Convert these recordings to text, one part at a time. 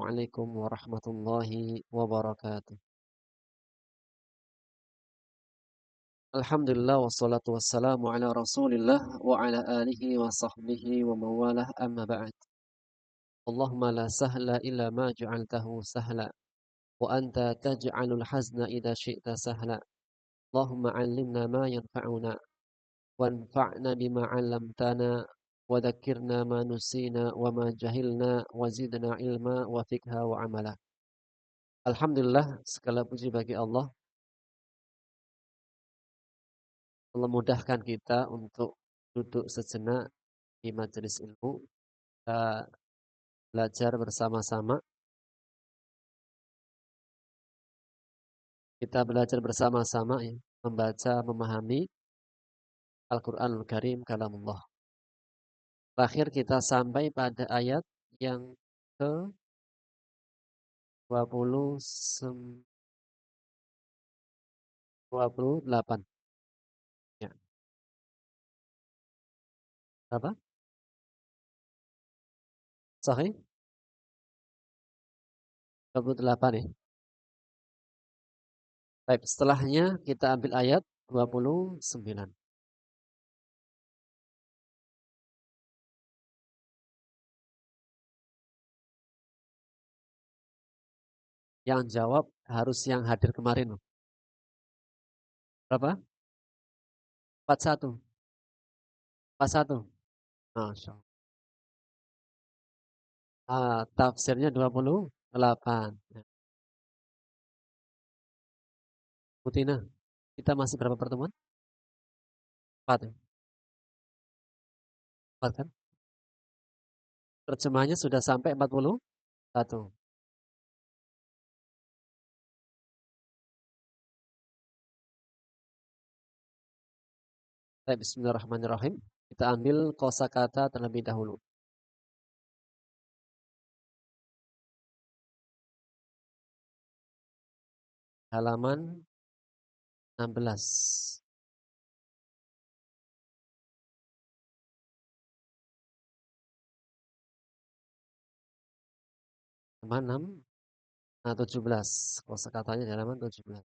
Assalamualaikum warahmatullahi wabarakatuh. Alhamdulillah wassalatu wassalamu ala Rasulillah wa ala alihi wa sahbihi wa mawalah amma ba'd. Allahumma la sahla illa ma ja'altahu sahla wa anta taj'alul hazna idza syi'ta sahla. Allahumma 'allimna ma yanfa'una wanfa'na bima 'allamtana wa dhakkirna ma nusina wa ma jahilna wa zidna ilma wa fiqha wa amala. Alhamdulillah, segala puji bagi Allah. Allah mudahkan kita untuk duduk sejenak di majelis ilmu, kita belajar bersama-sama, ya, membaca, memahami Al-Qur'anul Karim kalamullah. Terakhir kita sampai pada ayat yang ke 28. Ya. Apa? Sahih? 28 ya. Baik, setelahnya kita ambil ayat 29. Yang jawab harus yang hadir kemarin. Berapa? 41. 41. Masya Allah. Tafsirnya 28. Ya. Butina, kita masih berapa pertemuan? 4 ya? 4 kan? Terjemahnya sudah sampai 41. Baik, bismillahirrahmanirrahim. Kita ambil kosakata terlebih dahulu. Halaman 16. Halaman 6. Nah, 17. Kosakatanya di halaman 17.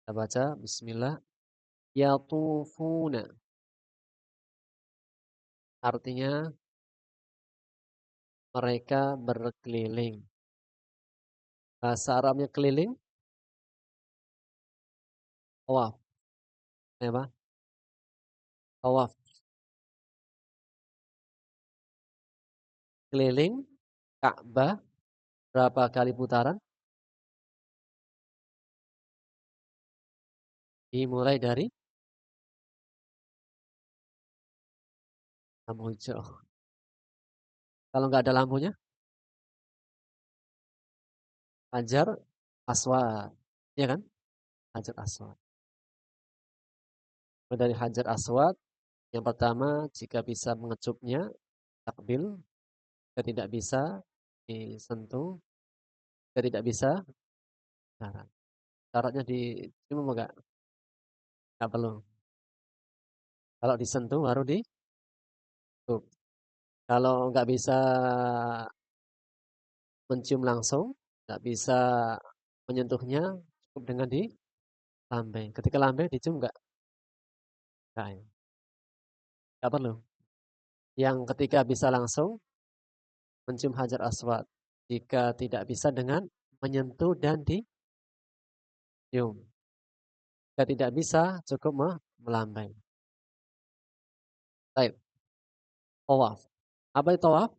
Kita baca, bismillah. Yatufuna. Artinya mereka berkeliling. Bahasa Arabnya keliling, tawaf. Apa? Tawaf. Keliling Ka'bah berapa kali putaran? Dimulai dari lampu hijau. Kalau nggak ada lampunya, Hajar Aswad. Ya kan? Hajar Aswad. Dari Hajar Aswad, yang pertama jika bisa mengecupnya, takbil. Jika tidak bisa disentuh, jika tidak bisa, syarat. Syaratnya dicium enggak? Enggak perlu. Kalau disentuh baru dicium. Kalau nggak bisa mencium langsung, nggak bisa menyentuhnya, cukup dengan di lambe. Ketika lambe dicium enggak? Enggak, ya. Enggak perlu. Yang ketiga bisa langsung mencium Hajar Aswad. Jika tidak bisa dengan menyentuh dan dicium. Jika tidak bisa cukup melambai. Baik, tawaf. Apa itu tawaf?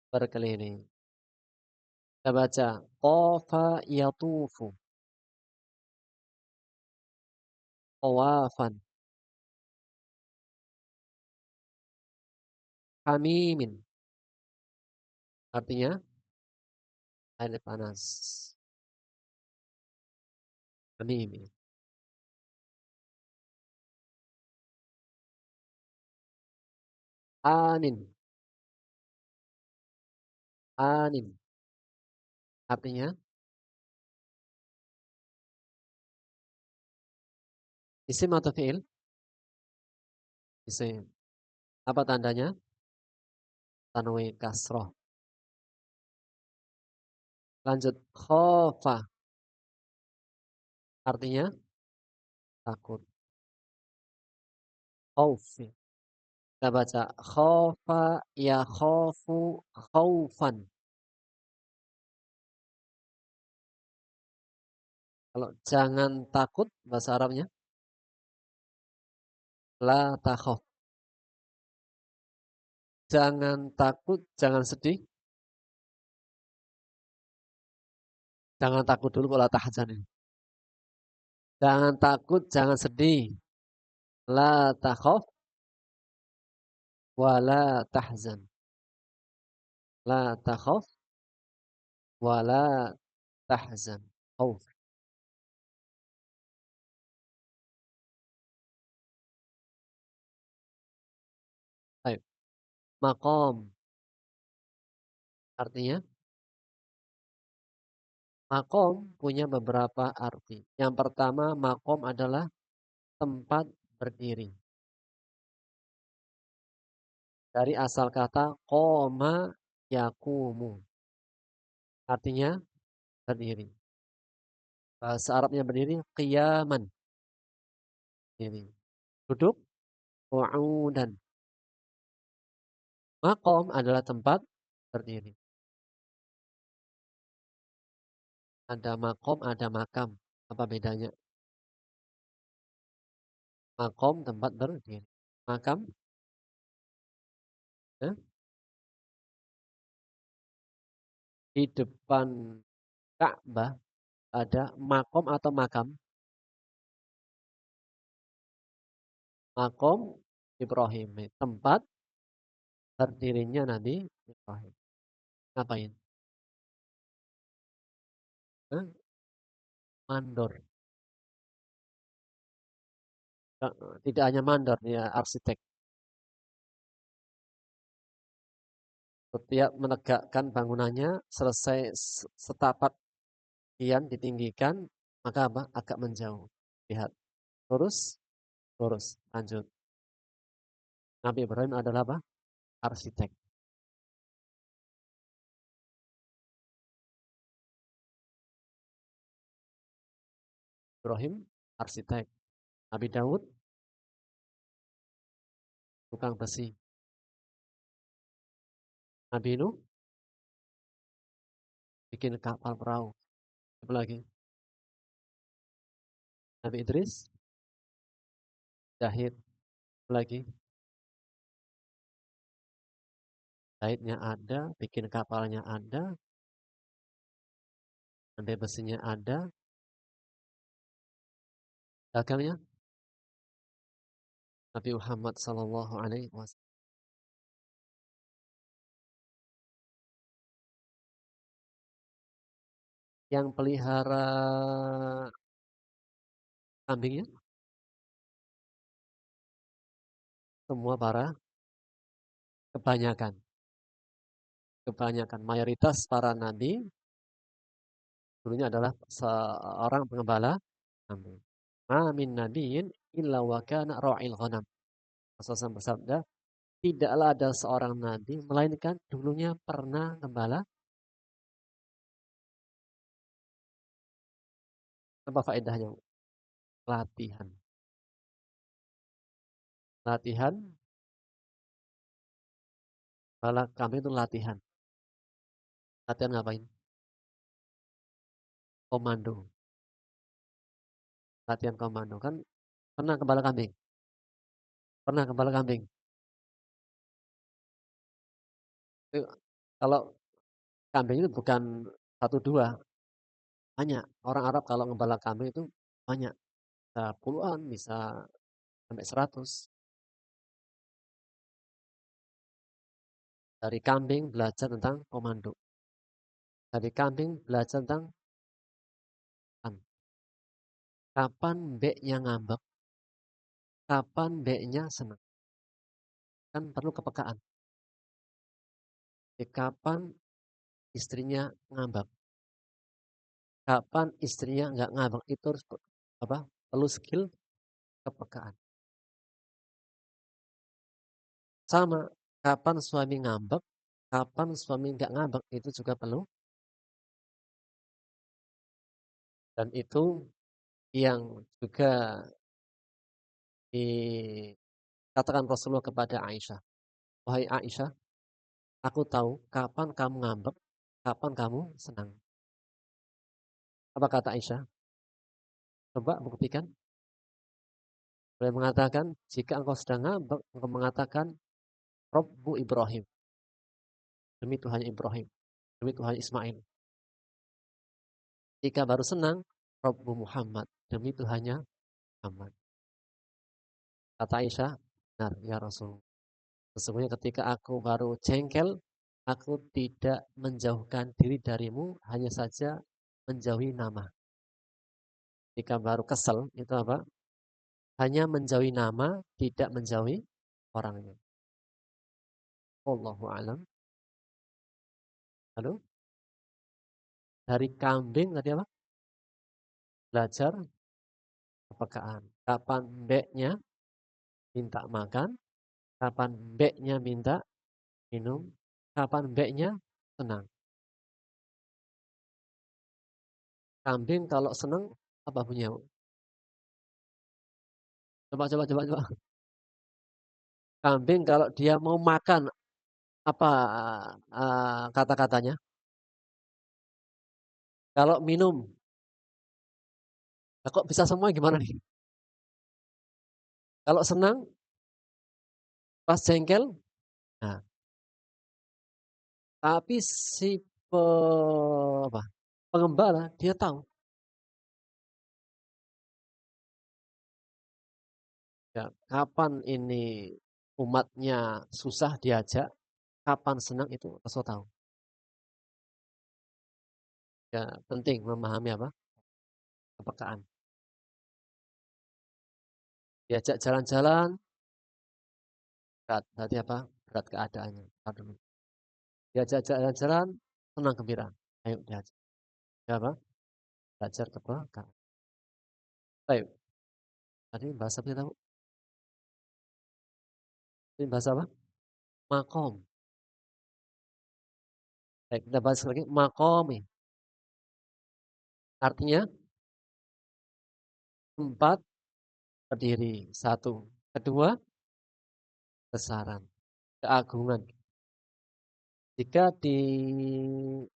Berkeliling. Kita baca tafa yatufu tawafan hamimin. Artinya air panas. Hamimin. Anin. Anin. Artinya isim atau fi'il? Isim. Apa tandanya? Tanwin kasroh. Lanjut. Khofa. Artinya takut. Khaufi. Kita baca. Khofa ya khofu khaufan. Kalau jangan takut, bahasa Arabnya. La takhaf. Jangan takut, jangan sedih. Jangan takut dulu kalau tahzan ini. Jangan takut, jangan sedih. La takhaf wa la tahzan. La takhaf wa la tahzan. Khauf. Baik. Maqam. Artinya, maqam punya beberapa arti. Yang pertama, maqam adalah tempat berdiri. Dari asal kata qoma yakumu. Artinya berdiri. Bahasa Arabnya berdiri, qiyaman. Berdiri. Duduk, qu'udan. Maqam adalah tempat berdiri. Ada makom, ada makam. Apa bedanya? Makom tempat berdiri. Makam, ya, di depan Ka'bah ada makom atau makam. Makom Ibrahim. Tempat berdirinya Nabi Ibrahim. Ngapain? Hah? Mandor. Tidak hanya mandor, ya arsitek. Setiap menegakkan bangunannya, selesai setapak kian ditinggikan, maka apa? Agak menjauh. Lihat. Lurus, lurus. Lanjut. Nabi Ibrahim adalah apa? Arsitek. Ibrahim, arsitek. Nabi Daud, tukang besi. Nabi Nuh, bikin kapal perahu. Apa lagi? Nabi Idris, jahit. Apa lagi? Jahitnya ada, bikin kapalnya ada, pandai besinya ada, dagangnya Nabi Muhammad Sallallahu Alaihi Wasallam. Yang pelihara kambingnya, semua para kebanyakan. Kebanyakan, mayoritas para nabi dulunya adalah seorang pengembala kambing. Ma min nabiyin illa wa kana ra'il ghanam. Rasulullah bersabda, tidaklah ada seorang nabi melainkan dulunya pernah gembala. Apa faedahnya? Latihan. Latihan, gembala kambing itu latihan. Latihan ngapain? Komando. Latihan komando. Kan pernah gembala kambing? Pernah gembala kambing? Kalau kambing itu bukan satu dua, banyak. Orang Arab kalau gembala kambing itu banyak. Bisa puluhan, bisa sampai 100. Dari kambing belajar tentang komando. Dari kambing belajar tentang kapan mbeknya ngambek, kapan mbeknya senang. Kan perlu kepekaan. Jadi, kapan istrinya ngambek, kapan istrinya nggak ngambek, itu harus apa? Perlu skill kepekaan. Sama, kapan suami ngambek, kapan suami nggak ngambek, itu juga perlu. Dan itu yang juga dikatakan Rasulullah kepada Aisyah. Wahai Aisyah, aku tahu kapan kamu ngambek, kapan kamu senang. Apa kata Aisyah? Coba buktikan. Beliau mengatakan, jika engkau sedang ngambek, engkau mengatakan, Rabbu Ibrahim. Demi Tuhan Ibrahim. Demi Tuhan Ismail. Jika baru senang, Rabbu Muhammad. Demi Tuhannya Muhammad. Kata Aisyah, benar ya Rasul. Sesungguhnya ketika aku baru jengkel, aku tidak menjauhkan diri darimu, hanya saja menjauhi nama. Jika baru kesel, itu apa? Hanya menjauhi nama, tidak menjauhi orangnya. Allahu alam. Lalu dari kambing tadi apa? Belajar kepekaan. Kapan mbeknya minta makan, kapan mbeknya minta minum, kapan mbeknya senang. Kambing kalau senang apa bunyinya? Coba. Kambing kalau dia mau makan apa kata-katanya? Kalau minum, nah kok bisa semua gimana nih? Kalau senang, pas jengkel, nah, tapi si pe, apa, pengembala dia tahu ya, kapan ini umatnya susah diajak, kapan senang itu Rasul tahu. Ya, penting memahami apa? Kepekaan. Diajak jalan-jalan, berat. Berarti apa? Berat keadaannya. Aduh. Diajak jalan-jalan, senang gembira. Ayo diajak. Ya apa? Belajar kepekaan. Baik. Tadi bahasa apa tahu? Ini bahasa apa? Makom. Baik, kita bahas lagi. Makomi. Artinya tempat berdiri. Satu. Kedua, besaran. Keagungan. Jika dikaitkan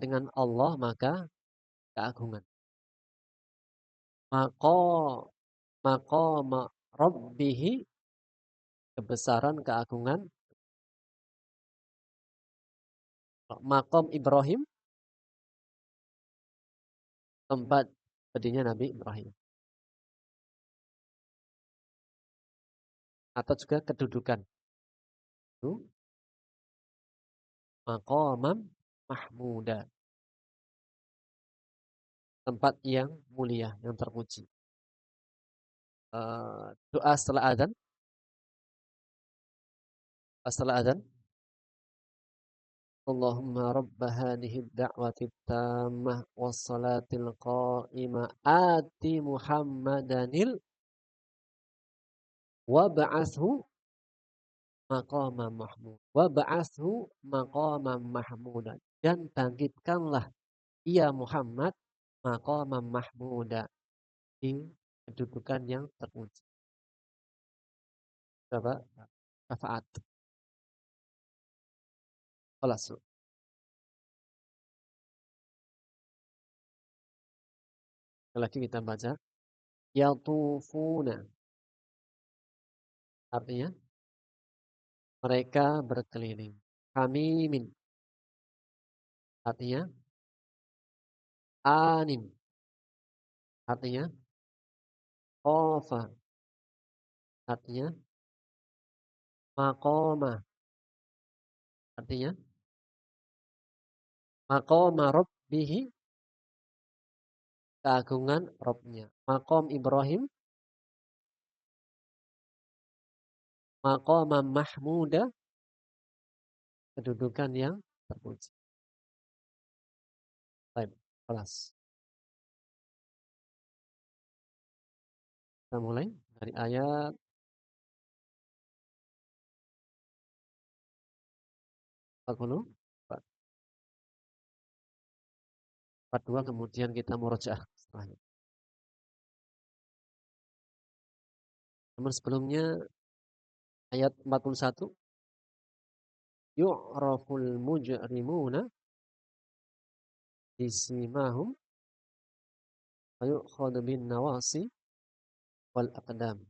dengan Allah, maka keagungan. Makom. Makom Rabbihi. Kebesaran, keagungan. Makom Ibrahim. Tempat berdirinya Nabi Ibrahim. Atau juga kedudukan. Itu Makomam Mahmuda. Tempat yang mulia, yang terpuji. Doa setelah azan. Setelah azan. Allahumma rabba hadhihi ad-da'wati tammah was-salatil qa'imah ati Muhammadanil wab'atshu maqaman mahmud. Wab'atshu maqaman mahmudan. Dan bangkitkanlah ia Muhammad maqaman mahmuda di kedudukan yang terpuji. Coba syafaat. Kelas. Lagi kita baca yatufuna. Artinya mereka berkeliling. Hamimin. Artinya anin. Artinya khofa. Artinya maqama. Artinya maqama rabbihi. Keagungan Robnya. Maqam Ibrahim. Maqama mahmuda. Kedudukan yang terpuji. Baik, kelas. Kita mulai dari ayat 44. 42 kemudian kita murojaah setelahnya. Namun sebelumnya ayat 41, yu'raful mujrimuna bisimahum wa yu'khadhu bin nawasi wal aqdam.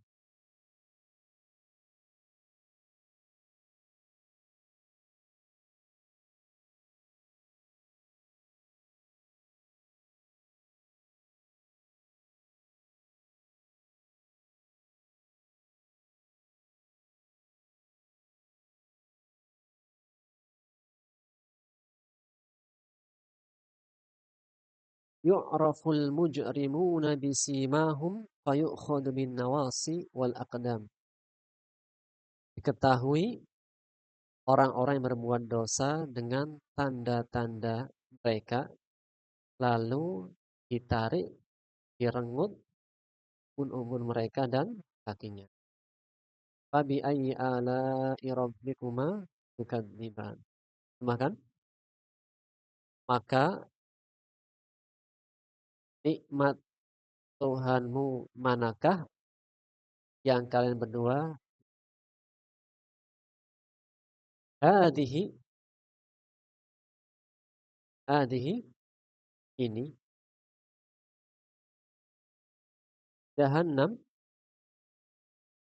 Yu'raful mujrimuna bisimahum fa yu'khadhu bin nawasi wal aqdam. Diketahui orang-orang yang berbuat dosa dengan tanda-tanda mereka, lalu ditarik, direnggut ubun-ubun mereka dan kakinya. Fabi ayyi ala'i rabbikuma tukadziban. Makan, maka nikmat Tuhanmu manakah yang kalian berdua? Hadihi, hadihi, ini jahannam,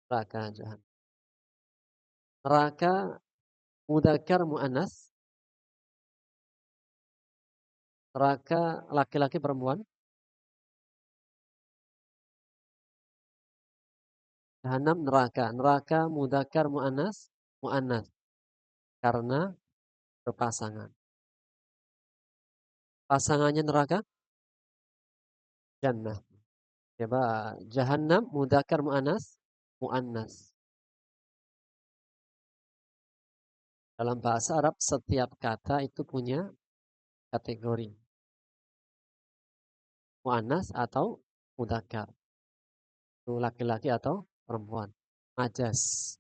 neraka jahannam. Neraka mudzakkar muannas, neraka laki-laki perempuan, jahannam neraka, neraka mudzakkar muannas, muannas karena berpasangan. Pasangannya neraka jannah. Coba jahannam mudzakkar muannas, muannas. Dalam bahasa Arab setiap kata itu punya kategori muannas atau mudzakkar. Itu laki-laki atau perempuan. Majas.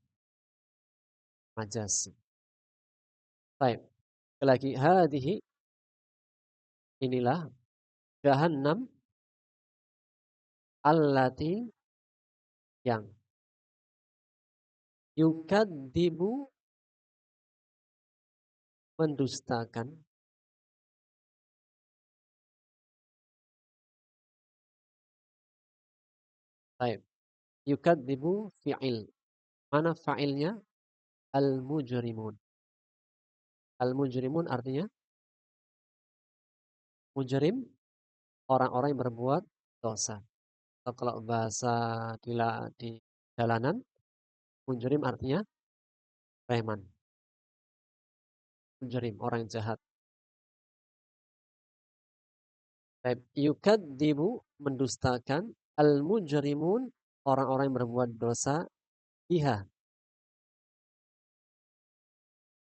Majas. Baik. Lagi hadhihi, inilah jahannam allati, yang yukadzibu, mendustakan, baik, yukadzibu fi'il, mana fa'ilnya? Al-mujrimun. Al-mujrimun artinya mujrim, orang-orang yang berbuat dosa. Atau kalau bahasa di jalanan, mujrim artinya preman. Mujrim, orang yang jahat. Baik, yukadzibu, mendustakan, al-mujrimun, orang-orang yang berbuat dosa, biha,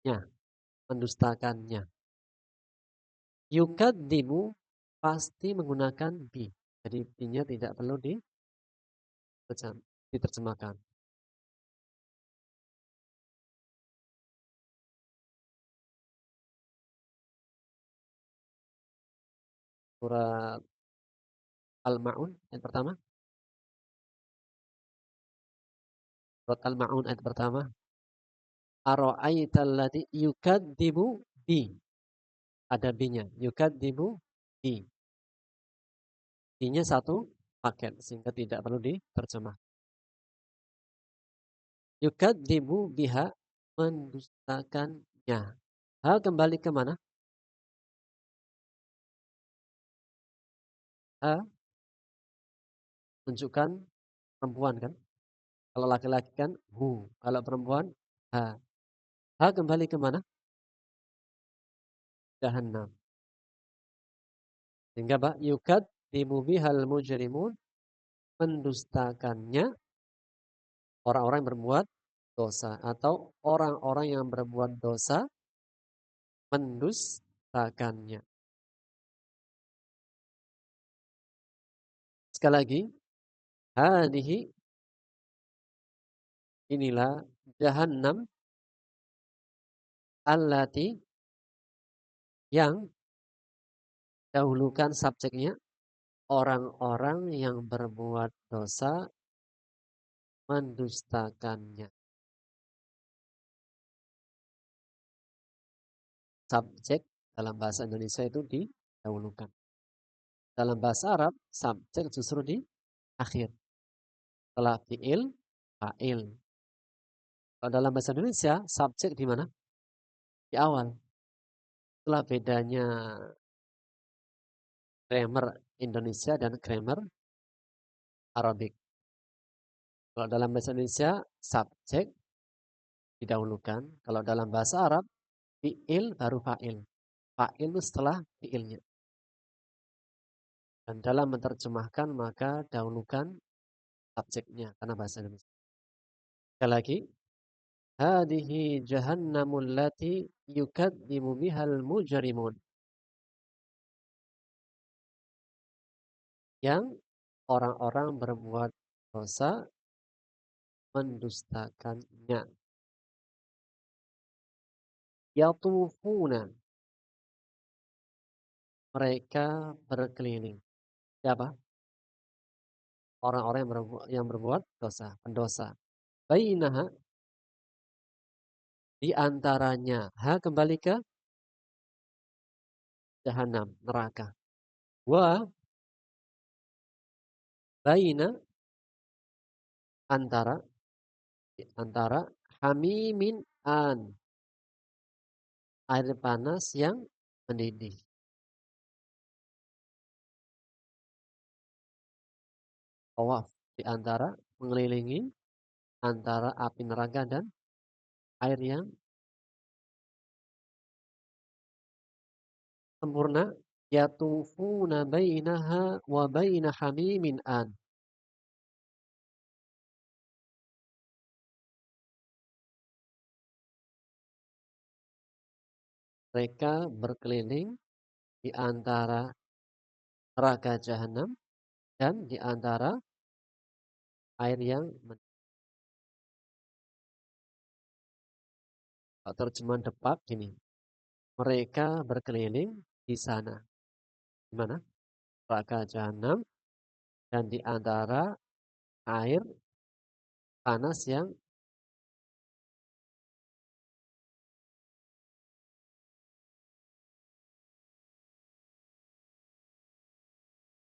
nya, mendustakannya. Yukadzibu pasti menggunakan bi. Jadi bi-nya tidak perlu diterjemahkan. Surat Al-Ma'un ayat pertama. Surat Al-Ma'un ayat pertama. Ara'aital ladzi yukadzibu bi. Ada bi-nya. Yukadzibu bi. Bi-nya satu paket sehingga tidak perlu diterjemah. Yukadzibu biha, mendustakannya. Hal kembali ke mana? Ha, tunjukkan perempuan kan? Kalau laki-laki kan hu, kalau perempuan ha. Ha kembali ke mana? Jahannam. Sehingga Pak yukadzibu bihal mujrimun, mendustakannya orang-orang yang berbuat dosa, atau orang-orang yang berbuat dosa mendustakannya. Sekali lagi, hadhihi, inilah jahannam allati, yang dahulukan subjeknya orang-orang yang berbuat dosa mendustakannya. Subjek dalam bahasa Indonesia itu didahulukan. Dalam bahasa Arab, subjek justru di akhir. Setelah fi'il, fa'il. Kalau dalam bahasa Indonesia, subjek di mana? Di awal. Itulah bedanya grammar Indonesia dan grammar Arabik. Kalau dalam bahasa Indonesia, subjek didahulukan. Kalau dalam bahasa Arab, fi'il baru fa'il. Fa'il itu setelah fi'ilnya. Dan dalam menerjemahkan maka dahulukan subjeknya karena bahasa Indonesia. Sekali lagi, hadhihi jahannamul lati yukadzibu bihal mujrimun. Yang orang-orang berbuat dosa mendustakannya. Yatufuna, mereka berkeliling. Siapa? Orang-orang yang berbuat dosa, pendosa. Bainaha, di antaranya. Ha, kembali ke jahanam, neraka. Wa, baina, antara, antara hamimin an, air panas yang mendidih. Tawaf, di antara, mengelilingi antara api neraka dan air yang sempurna. Yatufuna bainaha wa baina hamimin an. Mereka berkeliling di antara neraka jahanam dan di antara air yang terjemahan depak gini. Mereka berkeliling di sana. Di mana? Neraka jahanam dan di antara air panas yang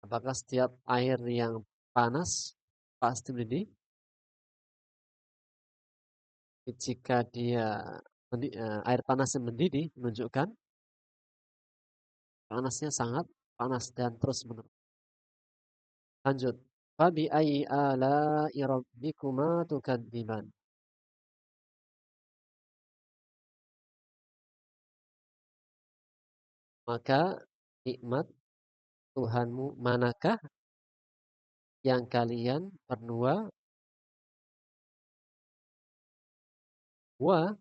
apakah setiap air yang panas pasti mendidih? Jika dia air panas yang mendidih menunjukkan panasnya sangat panas dan terus menerus. Lanjut. Fabi ayyi ala'i rabbikuma tukadziban. Maka nikmat Tuhanmu manakah yang kalian berdua wa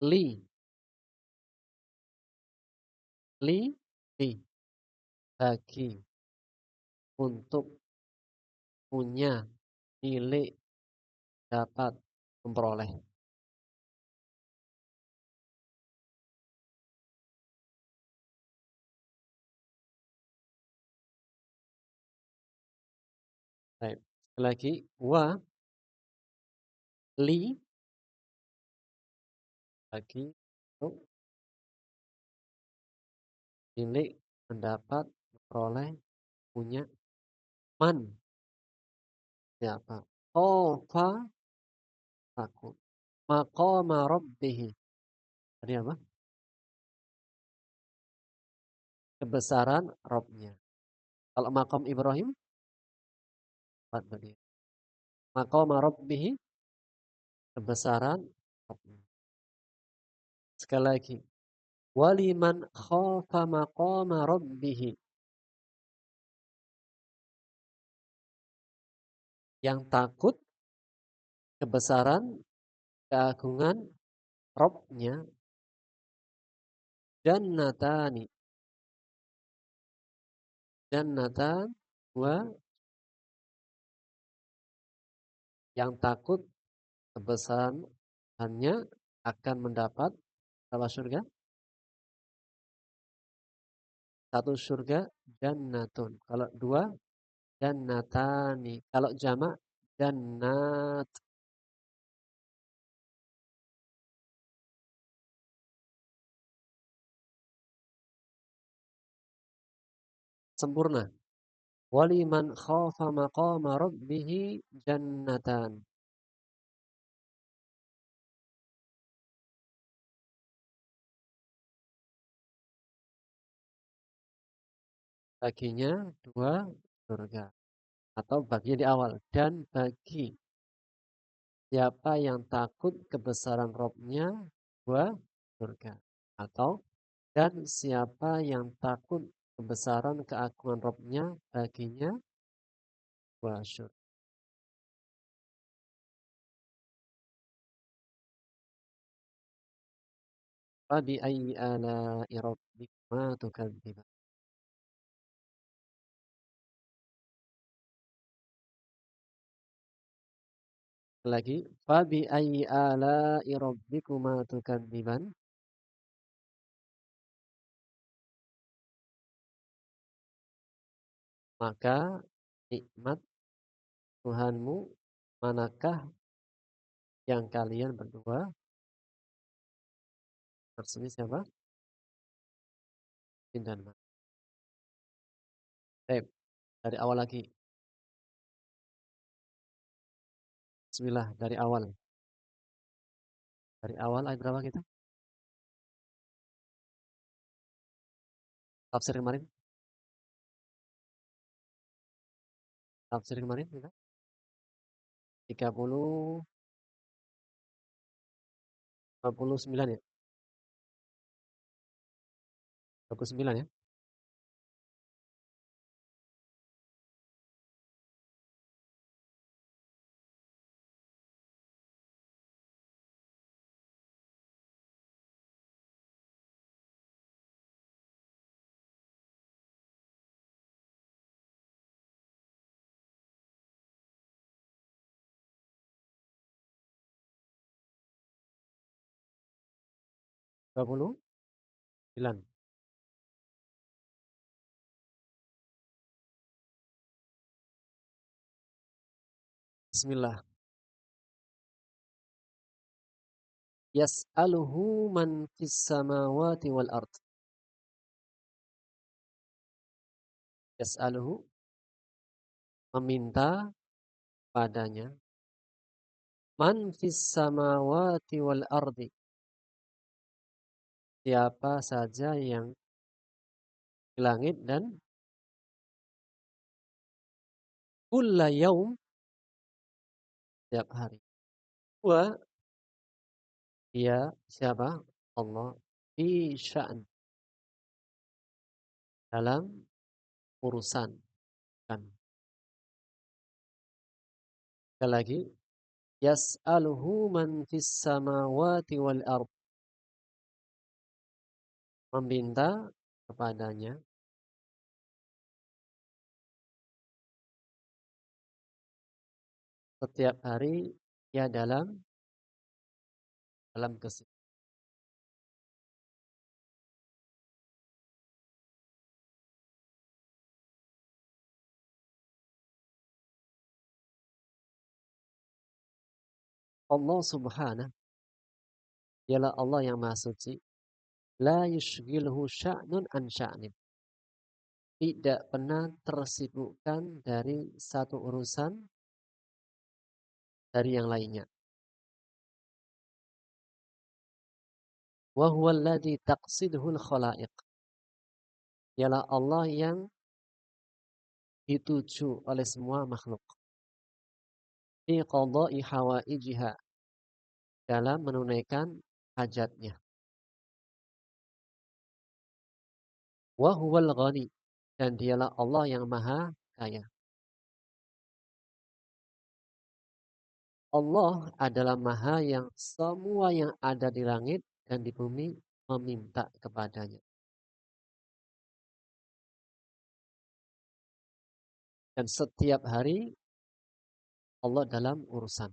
li li li bagi untuk punya milik dapat memperoleh. Baik. Sekali lagi wa li bagi untuk milik mendapat memperoleh punya man siapa? Khofa takut. Maqama rabbihi. Tadi apa? Kebesaran Robnya. Kalau makom Ibrahim, apa tadi? Maqama rabbihi, kebesaran Robnya. Sekali lagi. Waliman khafa maqama rabbihi. Yang takut kebesaran keagungan Robnya. Jannatani. Jannatan wa yang takut kebesaran hanya akan mendapat Berapa surga? Satu surga jannatun. Kalau dua jannatani. Kalau jamak jannat. Sempurna. Waliman khafa maqama rabbihi jannatan. Baginya dua surga. Atau baginya di awal. Dan bagi siapa yang takut kebesaran Robnya dua surga. Atau dan siapa yang takut kebesaran keagungan Robnya baginya dua surga. Fabi ayyi ala'i rabbikuma tukadziban. Lagi, fabi ayyi ala'i rabbikuma tukadziban. Maka nikmat Tuhanmu manakah yang kalian berdua maksudnya siapa? Jin dan manusia. Baik, dari awal lagi. Bismillah, dari awal. Dari awal ayat berapa kita? Tafsir kemarin? Tafsir kemarin kita? 30, 29 ya? 29 ya? Dua puluh sembilan. Bismillah. Yas'aluhu man fis samawati wal ard. Yas'aluhu meminta padanya. Man fis samawati wal ardi. Siapa saja yang di langit dan kulla yaum setiap hari. Wa dia siapa? Allah fi sya'n dalam urusan kan. Sekali lagi yas'aluhu man fis samawati wal ard. Meminta kepadanya setiap hari ya dalam kesedihan. Allah Subhanahu ialah Allah yang Maha Suci. La yushghilhu sya'nun an sya'nin. Tidak pernah tersibukkan dari satu urusan dari yang lainnya. Wa huwa alladhi taqsiduhul khalaiq. Ialah Allah yang dituju oleh semua makhluk. Fi qada'i hawaijiha. Dalam menunaikan hajatnya. Wa huwal ghani. Dan dialah Allah yang maha kaya. Allah adalah maha yang semua yang ada di langit dan di bumi meminta kepadanya. Dan setiap hari Allah dalam urusan.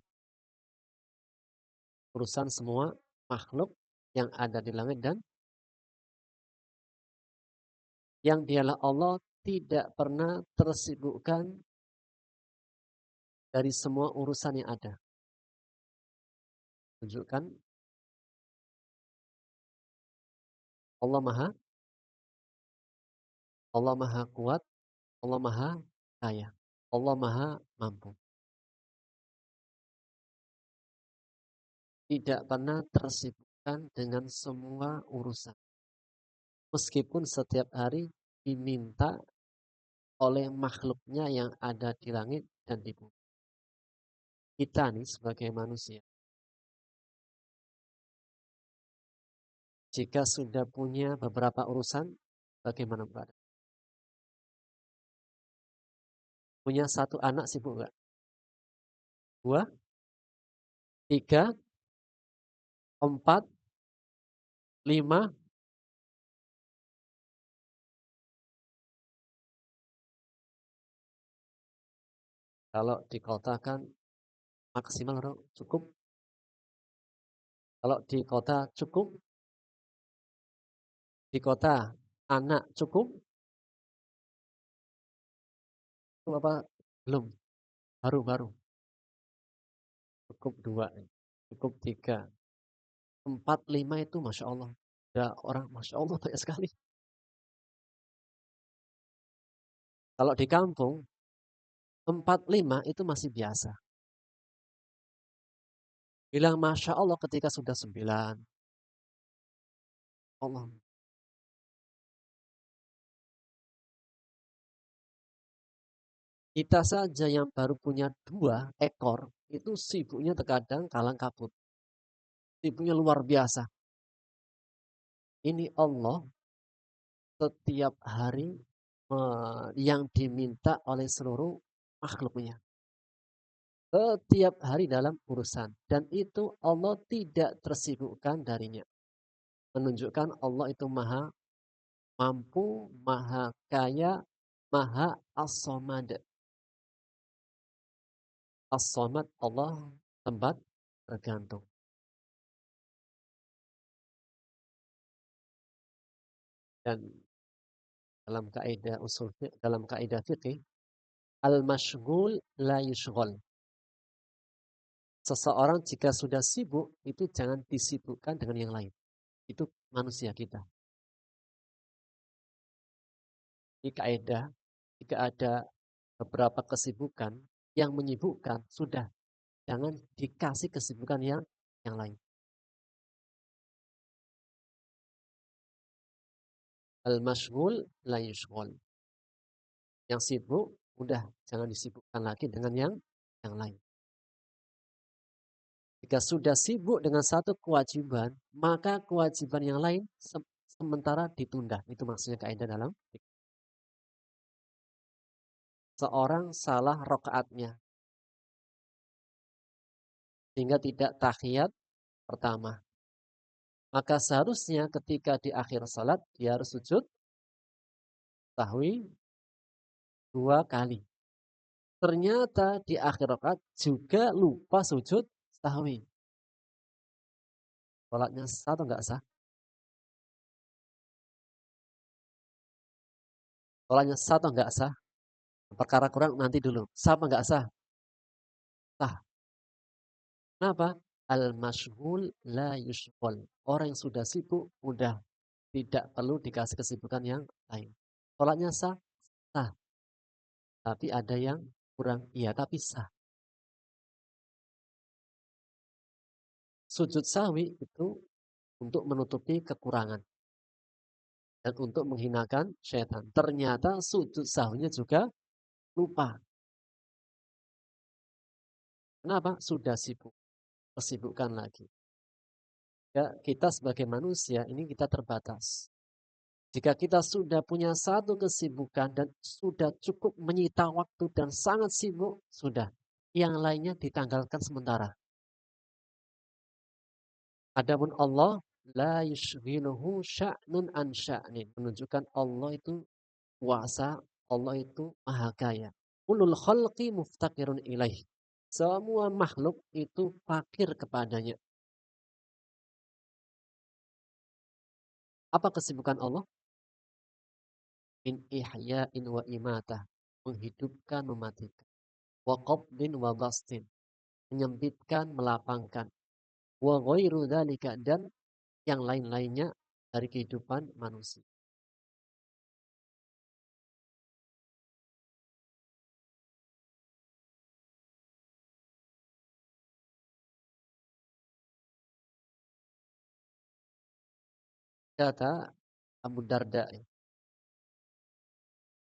Urusan semua makhluk yang ada di langit dan yang dialah Allah tidak pernah tersibukkan dari semua urusan yang ada. Tunjukkan Allah Maha, Allah Maha kuat, Allah Maha kaya, Allah Maha mampu. Tidak pernah tersibukkan dengan semua urusan. Meskipun setiap hari diminta oleh makhluknya yang ada di langit dan di bumi. Kita nih sebagai manusia, jika sudah punya beberapa urusan, bagaimana Pak? Punya satu anak sibuk nggak? Dua, tiga, empat, lima. Kalau di kota kan maksimal cukup. Kalau di kota cukup, di kota anak cukup, itu apa? Belum, baru-baru. Cukup dua, cukup tiga, empat, lima itu Masya Allah. Ada orang Masya Allah banyak sekali. Kalau di kampung, empat, lima itu masih biasa. Bilang Masya Allah ketika sudah sembilan. Allah. Kita saja yang baru punya dua ekor, itu sibuknya terkadang kalang kabut. Sibuknya luar biasa. Ini Allah setiap hari yang diminta oleh seluruh makhluknya. Setiap hari dalam urusan. Dan itu Allah tidak tersibukkan darinya. Menunjukkan Allah itu maha mampu, maha kaya, maha as-somad. As-somad Allah tempat bergantung. Dan dalam kaidah usul dalam kaidah fikih, al-mashghul la yushghal. Seseorang jika sudah sibuk, itu jangan disibukkan dengan yang lain. Itu manusia kita. Di kaidah, jika ada beberapa kesibukan yang menyibukkan, sudah jangan dikasih kesibukan yang lain. Al-mashghul la yushghal. Yang sibuk, udah jangan disibukkan lagi dengan yang lain. Jika sudah sibuk dengan satu kewajiban, maka kewajiban yang lain sementara ditunda. Itu maksudnya kaidah dalam seorang salah rokaatnya sehingga tidak tahiyat pertama. Maka seharusnya ketika di akhir salat dia harus sujud sahwi 2 kali. Ternyata di akhir rakaat juga lupa sujud sahwi. Salatnya sah atau enggak sah? Salatnya sah atau enggak sah? Perkara kurang nanti dulu. Sah apa enggak sah? Sah. Kenapa? Al-mashghul la yushghal. Orang yang sudah sibuk, udah tidak perlu dikasih kesibukan yang lain. Salatnya sah? Sah. Tapi ada yang kurang. Iya, tapi sah. Sujud sahwi itu untuk menutupi kekurangan. Dan untuk menghinakan syaitan. Ternyata sujud sahwinya juga lupa. Kenapa? Sudah sibuk. Kesibukan lagi. Ya, kita sebagai manusia ini kita terbatas. Jika kita sudah punya satu kesibukan dan sudah cukup menyita waktu dan sangat sibuk, sudah. Yang lainnya ditanggalkan sementara. Adapun Allah, la yushghiluhu sya'nun an sya'nin. Menunjukkan Allah itu kuasa, Allah itu maha kaya. Ulul khalqi muftaqirun ilaih. Semua makhluk itu fakir kepadanya. Apa kesibukan Allah? Min ihya'in wa imatah. Menghidupkan, mematikan. Wa qabdin wa bastin. Menyempitkan, melapangkan. Wa ghairu dzalika, dan yang lain-lainnya dari kehidupan manusia. Kata Abu Darda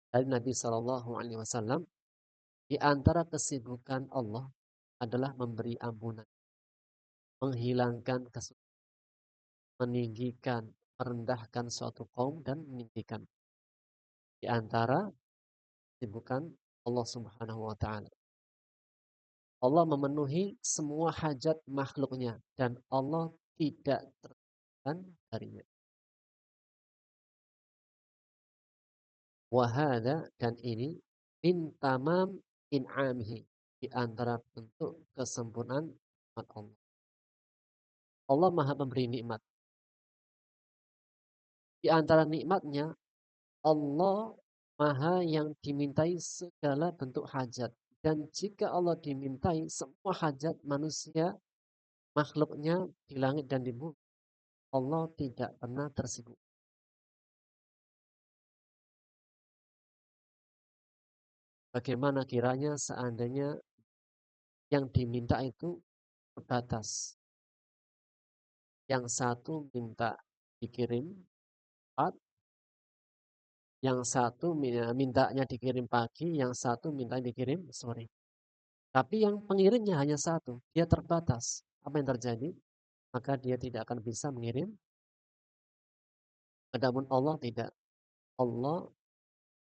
dari Nabi Shallallahu Alaihi Wasallam, di antara kesibukan Allah adalah memberi ampunan, menghilangkan kesulitan, meninggikan, merendahkan suatu kaum dan meninggikan. Di antara kesibukan Allah Subhanahu Wa Taala, Allah memenuhi semua hajat makhluknya dan Allah tidak tergantikan darinya. Wahada, dan ini min tamam in'amihi, di antara bentuk kesempurnaan nikmat Allah. Allah Maha Pemberi nikmat. Di antara nikmatnya, Allah Maha yang dimintai segala bentuk hajat. Dan jika Allah dimintai semua hajat manusia, makhluknya di langit dan di bumi, Allah tidak pernah tersibuk. Bagaimana kiranya seandainya yang diminta itu terbatas. Yang satu minta dikirim cepat, yang satu mintanya dikirim pagi, yang satu minta dikirim sore. Tapi yang pengirimnya hanya satu, dia terbatas. Apa yang terjadi? Maka dia tidak akan bisa mengirim. Adapun Allah tidak. Allah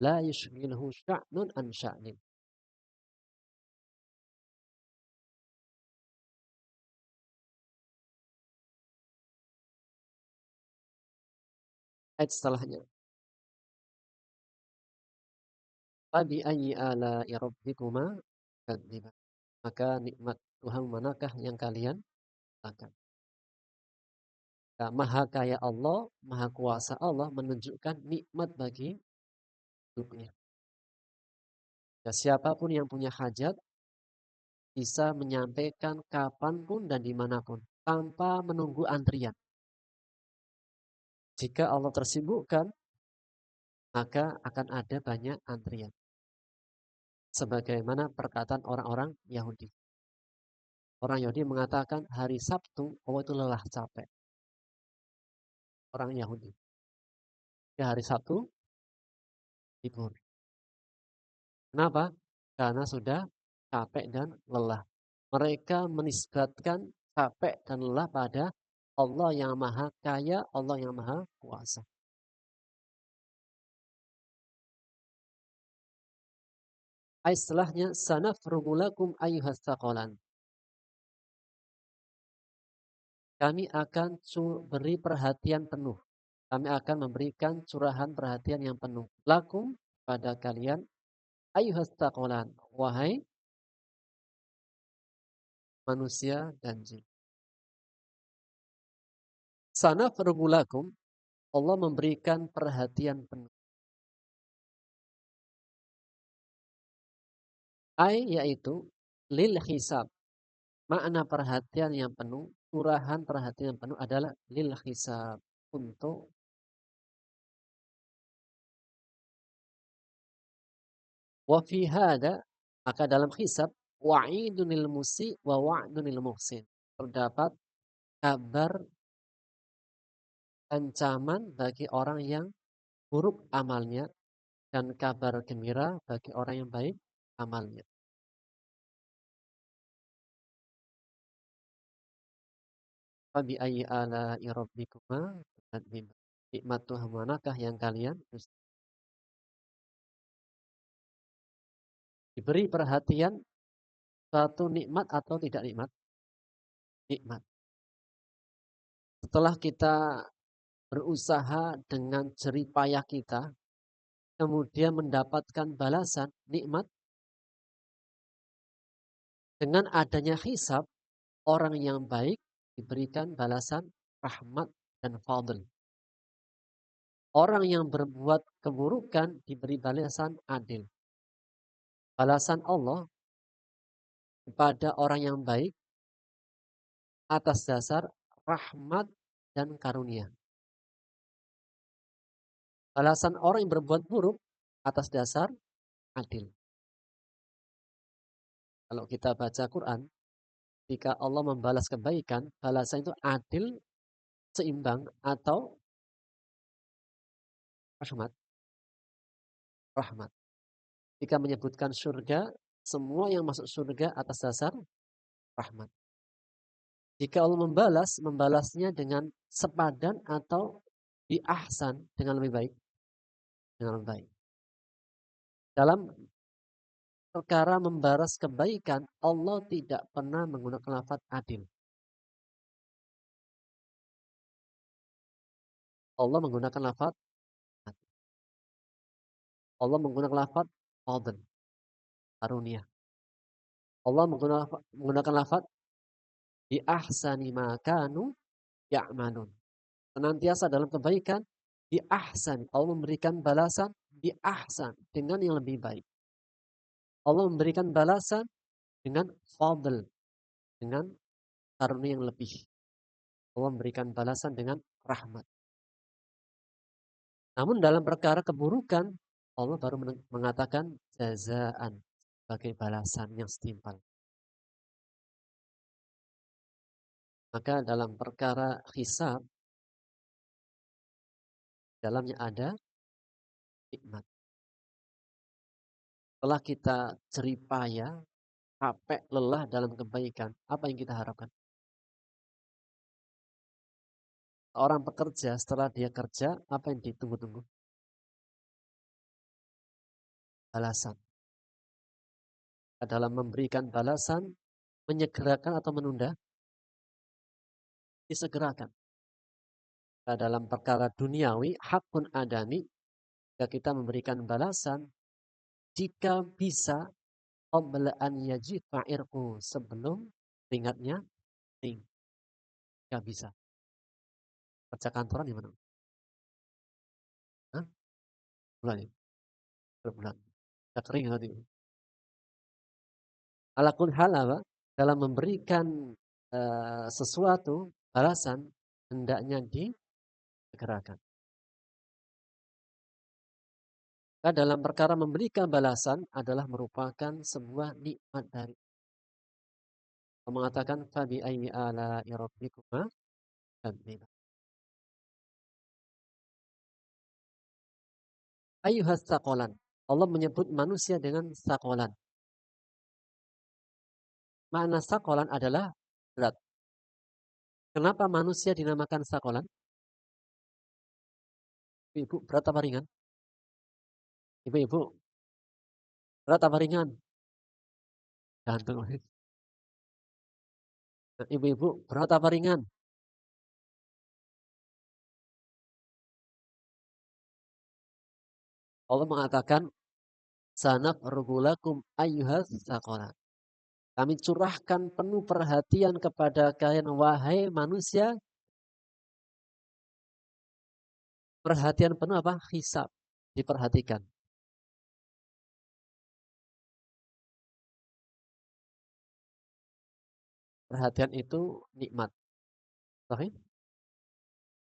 la yushghilhu sya'nun an sya'nin. Ayat setelahnya. Fabi ayyi ala'i rabbikuma tukadziban. Maka nikmat Tuhan manakah yang kalian akan? Nah, maha kaya Allah, maha kuasa Allah menunjukkan nikmat bagi hidupnya. Ya, siapapun yang punya hajat bisa menyampaikan kapanpun dan dimanapun tanpa menunggu antrian. Jika Allah tersibukkan, maka akan ada banyak antrian. Sebagaimana perkataan orang-orang Yahudi. Orang Yahudi mengatakan hari Sabtu Allah itu lelah capek. Orang Yahudi. Ya, hari Sabtu libur. Kenapa? Karena sudah capek dan lelah. Mereka menisbatkan capek dan lelah pada Allah yang maha kaya, Allah yang maha kuasa. Ayat setelahnya, sanafrugu lakum ayyuhas tsaqalan. Kami akan beri perhatian penuh. Kami akan memberikan curahan perhatian yang penuh. Lakum, pada kalian, ayyuhas tsaqalan. Wahai manusia dan jin. Sanafrugu lakum, Allah memberikan perhatian penuh. Yaitu lil hisab. Makna perhatian yang penuh, curahan perhatian yang penuh adalah lil hisab, untuk wa fi hada, maka dalam hisab wa'idunil musi wa wa'dunil muhsin. Terdapat kabar ancaman bagi orang yang buruk amalnya dan kabar gembira bagi orang yang baik amalnya. Fabi ayyi ala'i rabbikuma tukadziban. Nikmat Tuhan manakah yang kalian diberi perhatian satu nikmat atau tidak nikmat? Nikmat. Setelah kita berusaha dengan jerih payah kita, kemudian mendapatkan balasan nikmat, dengan adanya hisab, orang yang baik diberikan balasan rahmat dan fadl. Orang yang berbuat keburukan diberi balasan adil. Balasan Allah kepada orang yang baik atas dasar rahmat dan karunia. Balasan orang yang berbuat buruk atas dasar adil. Kalau kita baca Quran, jika Allah membalas kebaikan, balasan itu adil, seimbang, atau rahmat. Rahmat. Jika menyebutkan surga, semua yang masuk surga atas dasar rahmat. Jika Allah membalas, membalasnya dengan sepadan atau di ahsan, dengan lebih baik. Dengan lebih baik. Dalam perkara membalas kebaikan, Allah tidak pernah menggunakan lafaz adil. Allah menggunakan lafaz adil. Allah menggunakan lafaz fadl, karunia. Allah menggunakan lafaz bi ahsani ma kanu ya'malun. Senantiasa dalam kebaikan bi ahsan. Allah memberikan balasan bi ahsan, dengan yang lebih baik. Allah memberikan balasan dengan fadl, dengan karunia yang lebih. Allah memberikan balasan dengan rahmat. Namun dalam perkara keburukan, Allah baru mengatakan jazaan, sebagai balasan yang setimpal. Maka dalam perkara hisab, dalamnya ada hikmat. Setelah kita jeripaya, capek, lelah dalam kebaikan, apa yang kita harapkan? Orang pekerja, setelah dia kerja, apa yang ditunggu-tunggu? Balasan. Dalam memberikan balasan, menyegerakan atau menunda? Disegerakan. Dalam perkara duniawi, hakun adami, jika kita memberikan balasan, jika bisa, qabla an yajifa irqu, sebelum keringatnya tinggi. Jika bisa. Kerja kantoran gimana? Hah? Bulan ya? Bulan. Udah kering nanti. Alakul hal apa? Dalam memberikan sesuatu, balasan, hendaknya disegerakan. Nah, dalam perkara memberikan balasan adalah merupakan sebuah nikmat dari Allah. Mengatakan fabi ayyi ala'i rabbikuma tukadziban. Ayyuhas saqalan. Allah menyebut manusia dengan saqalan. Makna saqalan adalah berat. Kenapa manusia dinamakan saqalan? Ibu, berat apa ringan? Ibu-ibu, berat apa ringan? Gantung. Nah, ibu-ibu, berat apa ringan? Allah mengatakan, sanafrugu lakum ayyuhas saqalan. Kami curahkan penuh perhatian kepada kalian, wahai manusia. Perhatian penuh apa? Hisab. Diperhatikan. Perhatian itu nikmat. Sahih?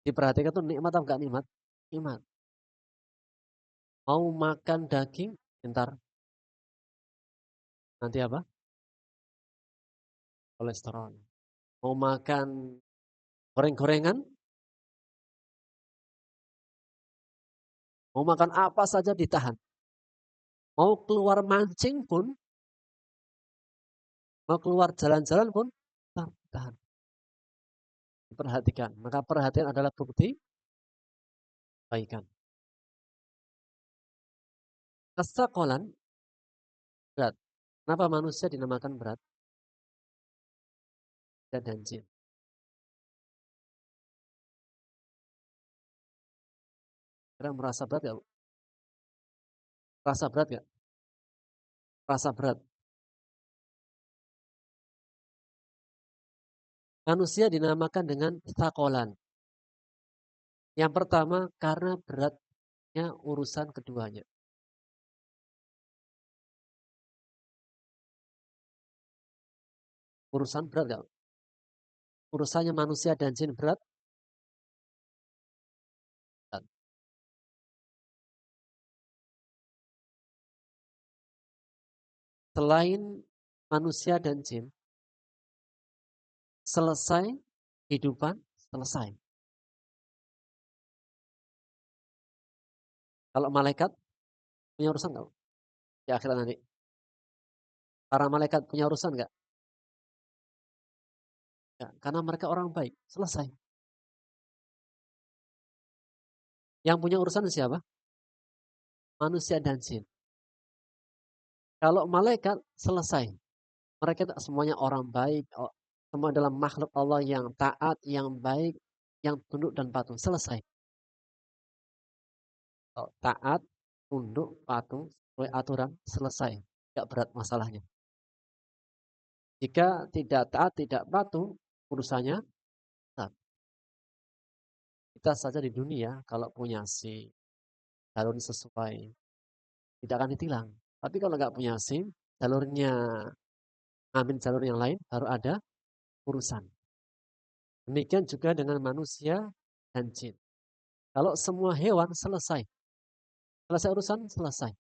Diperhatikan itu nikmat atau enggak nikmat? Nikmat. Mau makan daging, bentar. Nanti apa? Kolesterol. Mau makan goreng-gorengan, mau makan apa saja ditahan. Mau keluar mancing pun, mau keluar jalan-jalan pun, tahan. Diperhatikan. Maka perhatian adalah bukti kebaikan. Kesakolan berat. Kenapa manusia dinamakan berat? Dan jin. Kira merasa berat ya? Rasa berat ya? Rasa berat. Manusia dinamakan dengan sakolan. Yang pertama karena beratnya urusan keduanya. Urusan berat gak? Urusannya manusia dan jin berat? Berat. Selain manusia dan jin, selesai kehidupan, selesai. Kalau malaikat punya urusan nggak di akhirat nanti? Para malaikat punya urusan nggak? Ya, karena mereka orang baik, selesai. Yang punya urusan siapa? Manusia dan jin. Kalau malaikat selesai. Mereka semuanya orang baik. Semua adalah makhluk Allah yang taat, yang baik, yang tunduk dan patuh. Selesai. Kalau taat, tunduk, patuh, sesuai aturan, selesai. Tidak berat masalahnya. Jika tidak taat, tidak patuh, urusannya berat. Kita saja di dunia, kalau punya SIM, jalur sesuai, tidak akan ditilang. Tapi kalau nggak punya SIM, jalurnya ambil jalur yang lain, baru ada urusan. Demikian juga dengan manusia dan jin. Kalau semua hewan selesai. Selesai urusan, selesai.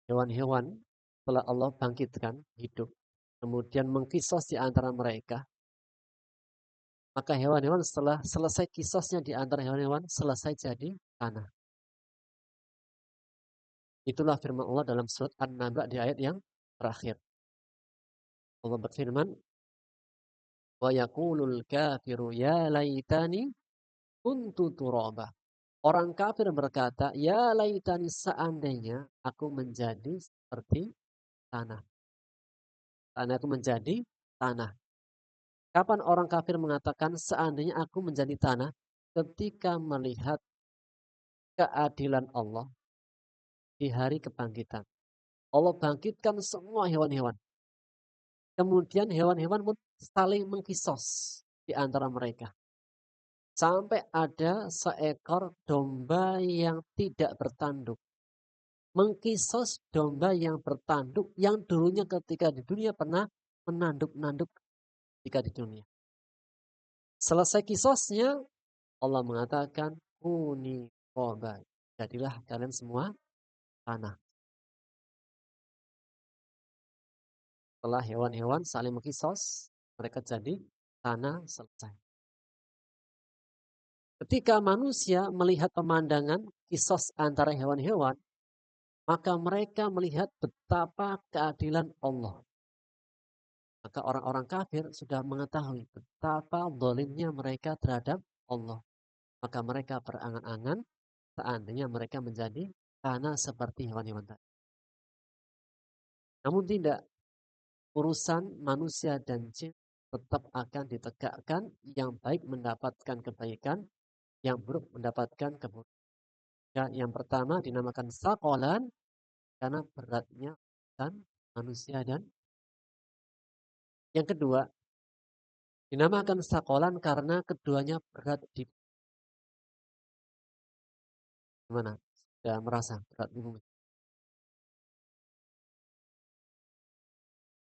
Hewan-hewan setelah Allah bangkitkan hidup, kemudian mengkisos di antara mereka, maka hewan-hewan setelah selesai kisosnya di antara hewan-hewan, selesai jadi tanah. Itulah firman Allah dalam surat An-Naba di ayat yang terakhir. Allah berfirman, wa yaqulul kafiru ya laitani kuntu turaba. Orang kafir berkata, ya laitani seandainya aku menjadi seperti tanah. Seandainya aku menjadi tanah. Kapan orang kafir mengatakan seandainya aku menjadi tanah? Ketika melihat keadilan Allah di hari kebangkitan. Allah bangkitkan semua hewan-hewan. Kemudian hewan-hewan pun saling mengkisos di antara mereka. Sampai ada seekor domba yang tidak bertanduk. Mengkisos domba yang bertanduk yang dulunya ketika di dunia pernah menanduk-nanduk ketika di dunia. Selesai kisosnya, Allah mengatakan, Kuni koba. Jadilah kalian semua tanah. Setelah hewan-hewan saling mengkisos, mereka jadi tanah selesai. Ketika manusia melihat pemandangan kisos antara hewan-hewan, maka mereka melihat betapa keadilan Allah. Maka orang-orang kafir sudah mengetahui betapa zalimnya mereka terhadap Allah. Maka mereka berangan-angan seandainya mereka menjadi tanah seperti hewan-hewan tadi. Namun tidak, urusan manusia dan jin tetap akan ditegakkan, yang baik mendapatkan kebaikan, yang buruk mendapatkan keburukan. Yang pertama dinamakan sakolan karena beratnya dan manusia, dan yang kedua dinamakan sakolan karena keduanya berat di mana? Sudah merasa berat di bumi.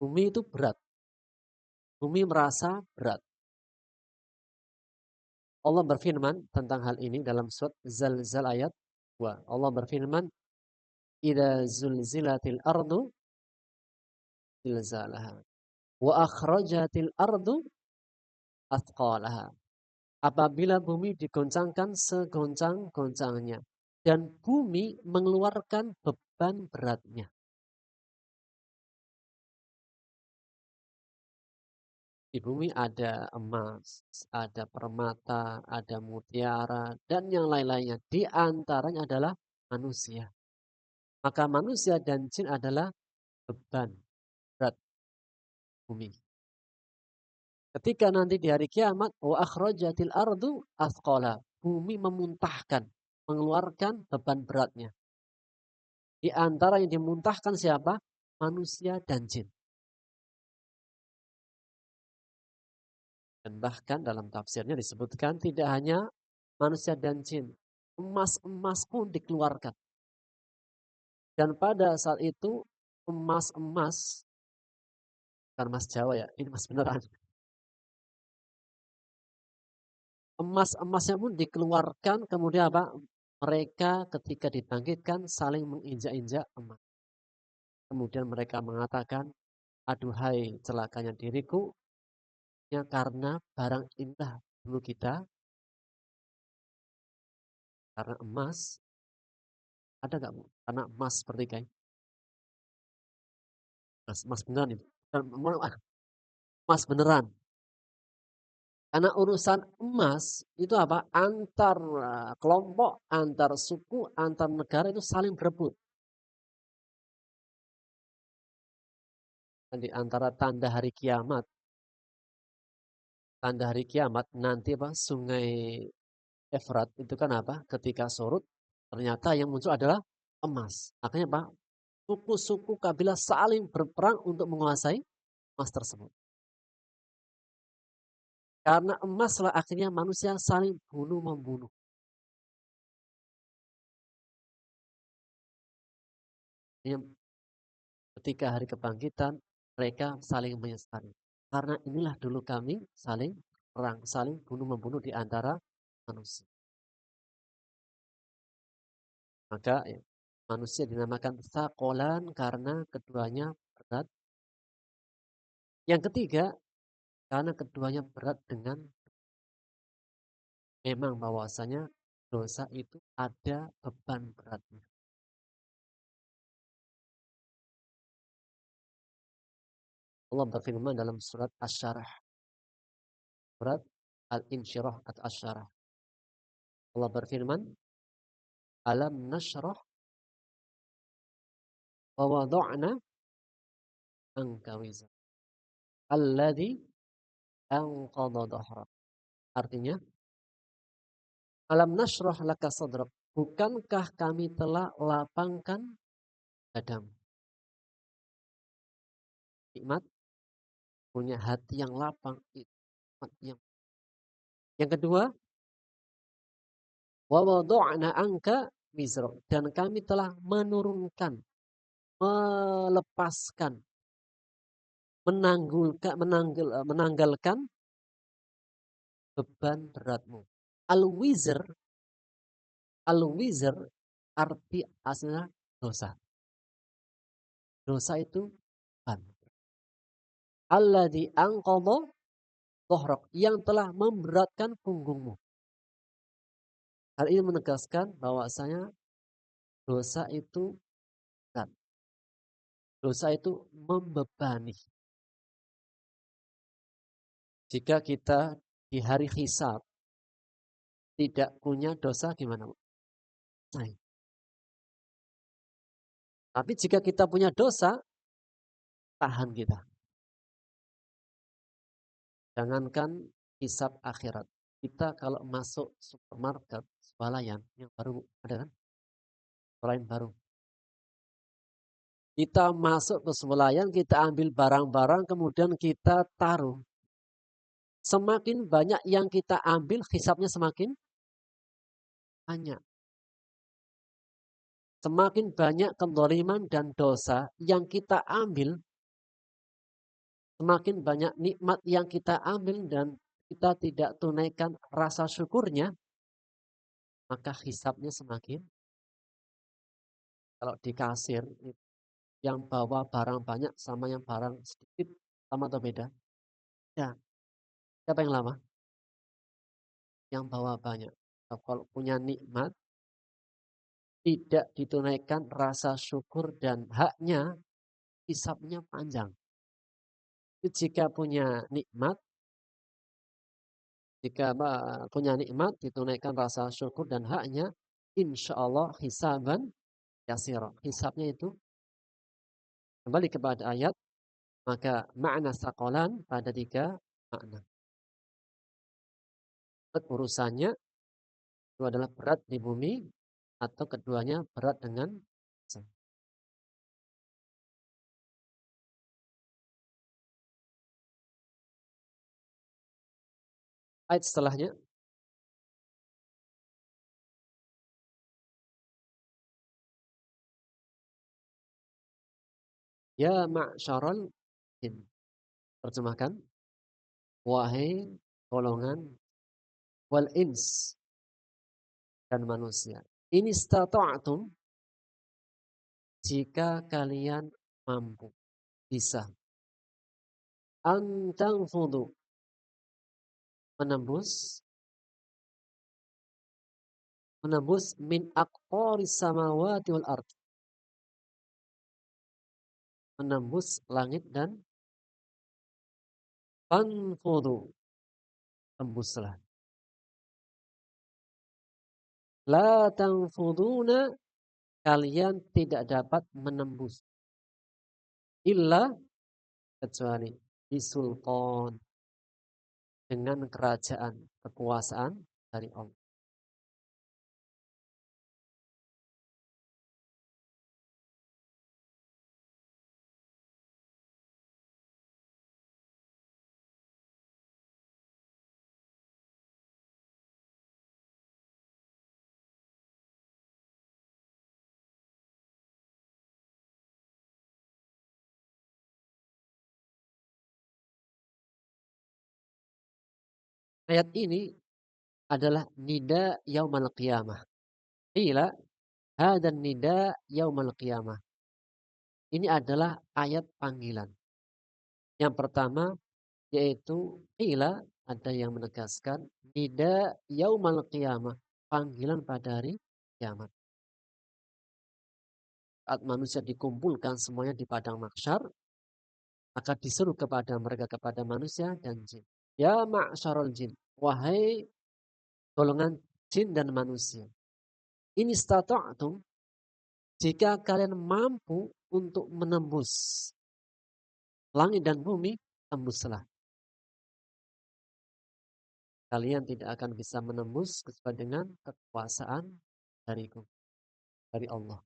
Bumi itu berat. Bumi merasa berat. Allah berfirman tentang hal ini dalam surat Zalzal ayat 2. Allah berfirman, "Idza zulzilatil ardu zilzalaha wa akhrajatil ardu athqalaha." Apabila bumi digoncangkan segoncang-goncangnya dan bumi mengeluarkan beban beratnya. Di bumi ada emas, ada permata, ada mutiara, dan yang lain-lainnya. Di antaranya adalah manusia. Maka manusia dan jin adalah beban berat bumi. Ketika nanti di hari kiamat, wa akhrajatil ardu asqala. Bumi memuntahkan, mengeluarkan beban beratnya. Di antara yang dimuntahkan siapa? Manusia dan jin. Dan bahkan dalam tafsirnya disebutkan tidak hanya manusia dan jin, emas-emas pun dikeluarkan. Dan pada saat itu emas-emas, bukan emas Jawa ya, ini emas beneran. Emas-emasnya pun dikeluarkan, kemudian apa? Mereka ketika dibangkitkan saling menginjak-injak emas. Kemudian mereka mengatakan, aduhai celakanya diriku, ya karena barang indah dulu kita, karena emas, ada nggak Bu? Karena emas seperti kain, emas beneran itu. Emas beneran. Karena urusan emas itu apa? Antar kelompok, antar suku, antar negara itu saling berebut. Dan di antara tanda hari kiamat nanti apa? Sungai Efrat itu kan apa? Ketika surut, ternyata yang muncul adalah emas. Makanya apa? Suku-suku kabilah saling berperang untuk menguasai emas tersebut. Karena emaslah akhirnya manusia saling bunuh-membunuh. Ketika hari kebangkitan, mereka saling menyesali. Karena inilah dulu kami saling perang, saling bunuh-membunuh di antara manusia. Maka ya, manusia dinamakan sakolan karena keduanya berat. Yang ketiga, karena keduanya berat dengan memang bahwasanya dosa itu ada beban beratnya. Allah berfirman dalam surat Asy-Syarah, surat Al-Insyirah atau Asy-Syarah. Allah berfirman, alam nasyrah wa wada'na anka wizrak alladzi anqadha dhahrak. Artinya, alam nasyrah laka sadrak. Bukankah kami telah lapangkan dadamu? Nikmat punya hati yang lapang, nikmat yang kedua, wa wada'na anka wizrak, dan kami telah menurunkan, melepaskan, menanggalkan beban beratmu. Al-wizr, al-wizr arti aslinya dosa. Dosa itu beban. Alladzi anqadha dhahrak, yang telah memberatkan punggungmu. Hal ini menegaskan bahwasanya dosa itu berat. Dosa itu membebani. Jika kita di hari hisab tidak punya dosa gimana? Nah, tapi jika kita punya dosa, tahan kita. Jangankan hisab akhirat. Kita kalau masuk supermarket, swalayan, yang baru ada kan? Swalayan baru. Kita masuk ke swalayan, kita ambil barang-barang, kemudian kita taruh. Semakin banyak yang kita ambil, hisabnya semakin banyak. Semakin banyak kezaliman dan dosa yang kita ambil, semakin banyak nikmat yang kita ambil dan kita tidak tunaikan rasa syukurnya, maka hisabnya semakin. Kalau di kasir, yang bawa barang banyak sama yang barang sedikit, sama atau beda? Ya, siapa yang lama? Yang bawa banyak. Kalau punya nikmat, tidak ditunaikan rasa syukur dan haknya, hisabnya panjang. Jika punya nikmat, ditunaikan rasa syukur dan haknya, insya Allah hisaban yasir. Hisabnya itu kembali kepada ayat, maka makna sakolan pada 3 makna. Urusannya itu adalah berat di bumi atau keduanya berat dengan Ayat setelahnya, ya ma'syaral jin. Terjemahkan, wahai golongan wal ins dan manusia. Ini stata'tum jika kalian mampu, bisa. Antang fudu, menembus, menembus min aqtaris samawati wal ard. Menembus langit dan fanfudu, tembuslah. La tanfuduna, kalian tidak dapat menembus. Illa, kecuali bisultan, dengan kerajaan, kekuasaan dari Allah. Ayat ini adalah nida yaumal qiyamah. Ila hadan nida yaumal qiyamah. Ini adalah ayat panggilan. Yang pertama yaitu ila, ada yang menegaskan nida yaumal qiyamah, panggilan pada hari kiamat. Saat manusia dikumpulkan semuanya di padang mahsyar, maka disuruh kepada mereka, kepada manusia dan jin. Ya ma'syarul jin, wahai golongan jin dan manusia. Ini stata'tum, jika kalian mampu untuk menembus langit dan bumi, tembuslah. Kalian tidak akan bisa menembus kecuali dengan kekuasaan dariku, dari Allah.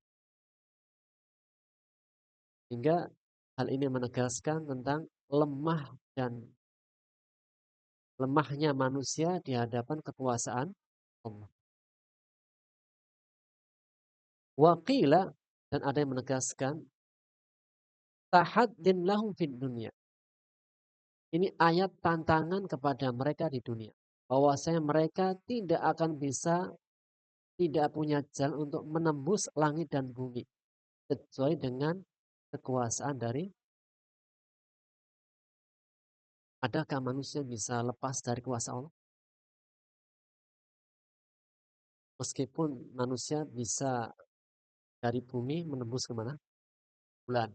Hingga hal ini menegaskan tentang lemahnya manusia di hadapan kekuasaan Allah. Waqila, dan ada yang menegaskan tahaddin lahum fid dunya. Ini ayat tantangan kepada mereka di dunia. Bahwasanya mereka tidak akan bisa, tidak punya jalan untuk menembus langit dan bumi. Kecuali dengan kekuasaan dari, adakah manusia bisa lepas dari kuasa Allah? Meskipun manusia bisa dari bumi menembus kemana? Bulan.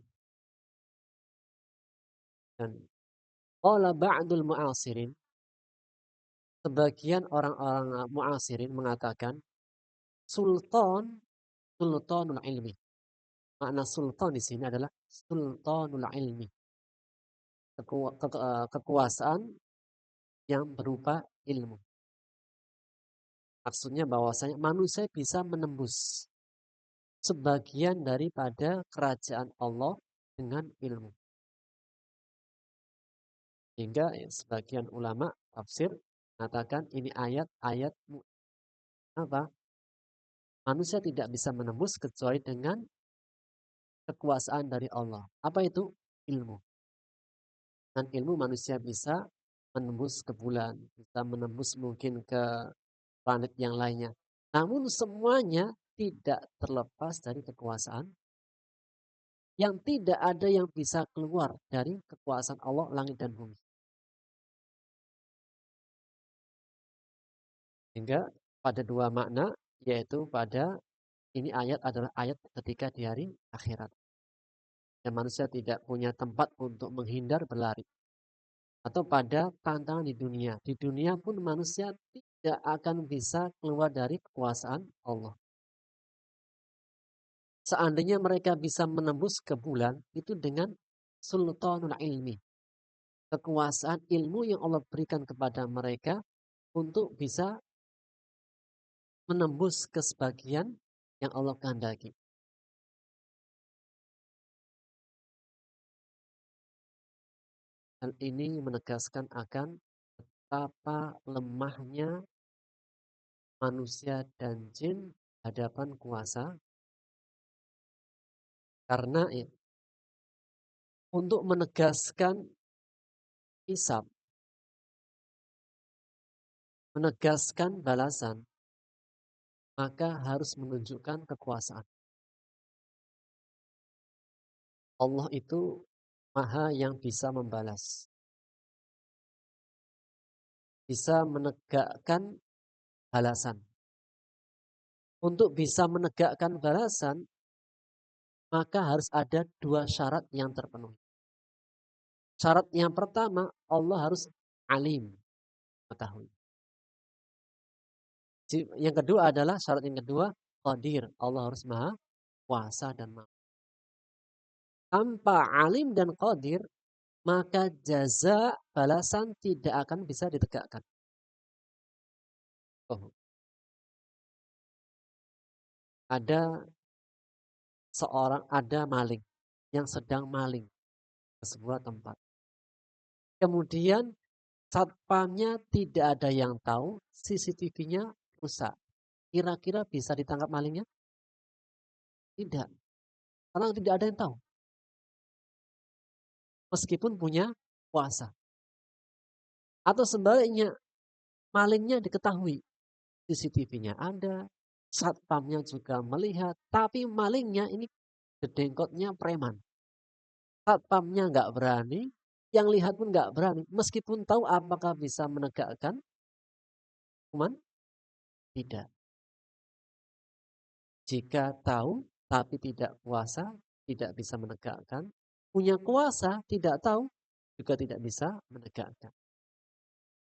Dan qala ba'dul mu'asirin, sebagian orang-orang mu'asirin mengatakan sultan, sultanul ilmi. Makna sultan di sini adalah sultanul ilmi. Kekuasaan yang berupa ilmu. Maksudnya bahwasanya manusia bisa menembus sebagian daripada kerajaan Allah dengan ilmu. Hingga sebagian ulama tafsir mengatakan ini ayat-ayat apa? Manusia tidak bisa menembus kecuali dengan kekuasaan dari Allah. Apa itu? Ilmu. Dan ilmu manusia bisa menembus ke bulan, bisa menembus mungkin ke planet yang lainnya. Namun semuanya tidak terlepas dari kekuasaan, yang tidak ada yang bisa keluar dari kekuasaan Allah langit dan bumi. Sehingga pada dua makna, yaitu pada ini ayat adalah ayat ketika di hari akhirat. Dan manusia tidak punya tempat untuk menghindar berlari. Atau pada tantangan di dunia. Di dunia pun manusia tidak akan bisa keluar dari kekuasaan Allah. Seandainya mereka bisa menembus ke bulan, itu dengan sultanul ilmi. Kekuasaan ilmu yang Allah berikan kepada mereka untuk bisa menembus ke sebagian yang Allah kehendaki. Hal ini menegaskan akan betapa lemahnya manusia dan jin hadapan kuasa. Karena untuk menegaskan hisab, menegaskan balasan, maka harus menunjukkan kekuasaan. Allah itu Maha yang bisa membalas, bisa menegakkan balasan. Untuk bisa menegakkan balasan, maka harus ada dua syarat yang terpenuhi. Syarat yang pertama, Allah harus alim, mengetahui. Yang kedua adalah syarat yang kedua, qadir. Allah harus maha kuasa dan maha. Tanpa alim dan qadir, maka jaza balasan tidak akan bisa ditegakkan. Oh, ada maling yang sedang maling ke sebuah tempat. Kemudian satpamnya tidak ada yang tahu, CCTV-nya rusak. Kira-kira bisa ditangkap malingnya? Tidak. Karena tidak ada yang tahu. Meskipun punya kuasa. Atau sebaliknya, malingnya diketahui. CCTV-nya ada, satpamnya juga melihat, tapi malingnya ini dedengkotnya preman. Satpamnya nggak berani, yang lihat pun nggak berani. Meskipun tahu apakah bisa menegakkan hukuman? Tidak. Jika tahu tapi tidak kuasa, tidak bisa menegakkan. Punya kuasa, tidak tahu, juga tidak bisa menegakkan.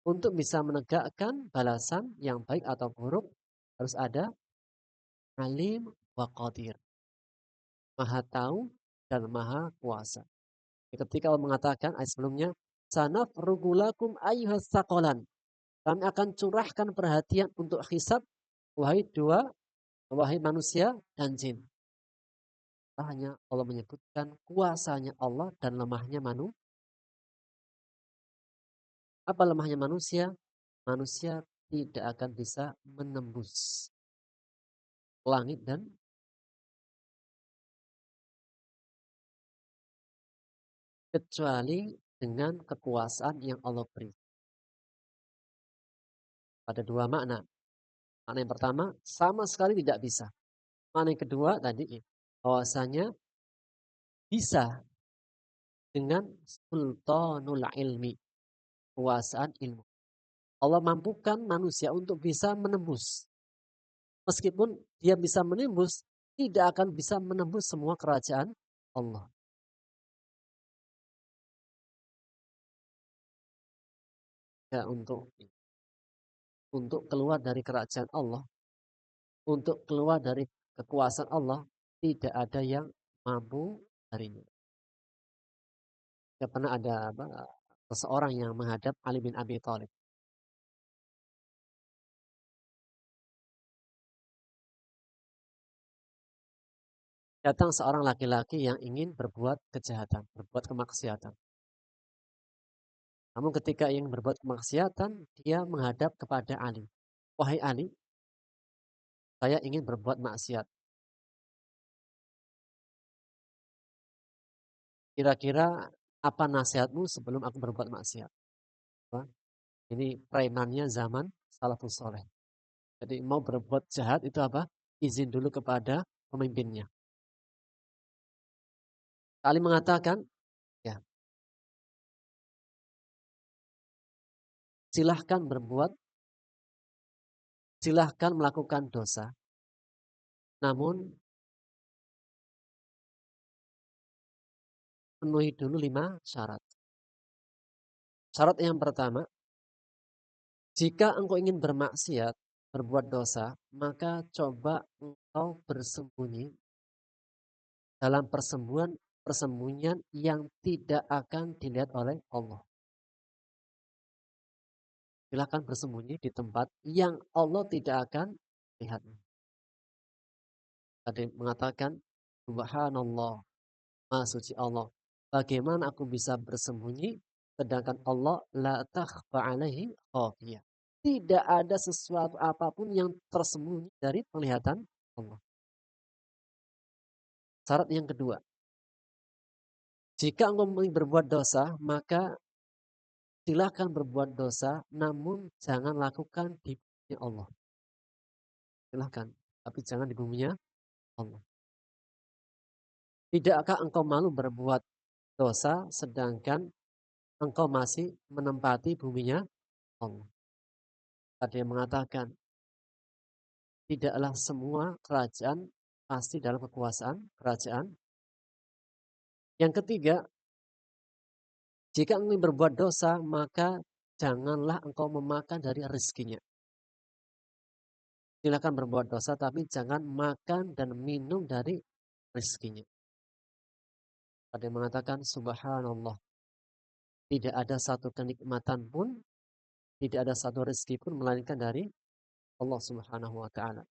Untuk bisa menegakkan balasan yang baik atau buruk, harus ada alim wa qadir. Maha tahu dan maha kuasa. Ketika Allah mengatakan ayat sebelumnya, sanafrugu lakum ayyuhas saqalan. Kami akan curahkan perhatian untuk hisab, wahai manusia dan jin. Hanya Allah menyebutkan kuasanya Allah dan lemahnya manusia. Apa lemahnya manusia? Manusia tidak akan bisa menembus langit dan kecuali dengan kekuasaan yang Allah beri. Ada dua makna. Makna yang pertama, sama sekali tidak bisa. Makna yang kedua tadi, bahwasanya bisa dengan sultanul ilmi, kekuasaan ilmu. Allah mampukan manusia untuk bisa menembus. Meskipun dia bisa menembus, tidak akan bisa menembus semua kerajaan Allah. Ya, untuk keluar dari kerajaan Allah, untuk keluar dari kekuasaan Allah, tidak ada yang mampu darinya. Ya, pernah ada seseorang yang menghadap Ali bin Abi Thalib. Datang seorang laki-laki yang ingin berbuat kejahatan, berbuat kemaksiatan. Namun ketika ingin berbuat kemaksiatan, dia menghadap kepada Ali. Wahai Ali, saya ingin berbuat maksiat. Kira-kira apa nasihatmu sebelum aku berbuat maksiat? Wah, ini premannya zaman salafus soleh. Jadi mau berbuat jahat itu apa? Izin dulu kepada pemimpinnya. Ali mengatakan, ya silahkan berbuat, silahkan melakukan dosa. Namun penuhi dulu 5 syarat. Syarat yang pertama, jika engkau ingin bermaksiat, berbuat dosa, maka coba engkau bersembunyi dalam persembunyian yang tidak akan dilihat oleh Allah. Silahkan bersembunyi di tempat yang Allah tidak akan lihat. Tadi mengatakan, Subhanallah, Maha suci Allah. Bagaimana aku bisa bersembunyi Sedangkan Allah la takhfa alaihi khafiyah. Tidak ada sesuatu apapun yang tersembunyi dari penglihatan Allah. Syarat yang kedua, jika engkau berbuat dosa, maka silakan berbuat dosa, namun jangan lakukan di bumi Allah. Silakan, tapi jangan di buminya Allah. Tidakkah engkau malu berbuat dosa, sedangkan engkau masih menempati buminya Allah? Ada yang mengatakan, tidaklah semua kerajaan pasti dalam kekuasaan kerajaan. Yang ketiga, jika engkau berbuat dosa, maka janganlah engkau memakan dari rezekinya. Silakan berbuat dosa, tapi jangan makan dan minum dari rezekinya. Ada yang mengatakan, subhanallah, tidak ada satu kenikmatan pun, tidak ada satu rezeki pun, melainkan dari Allah Subhanahu wa Ta'ala.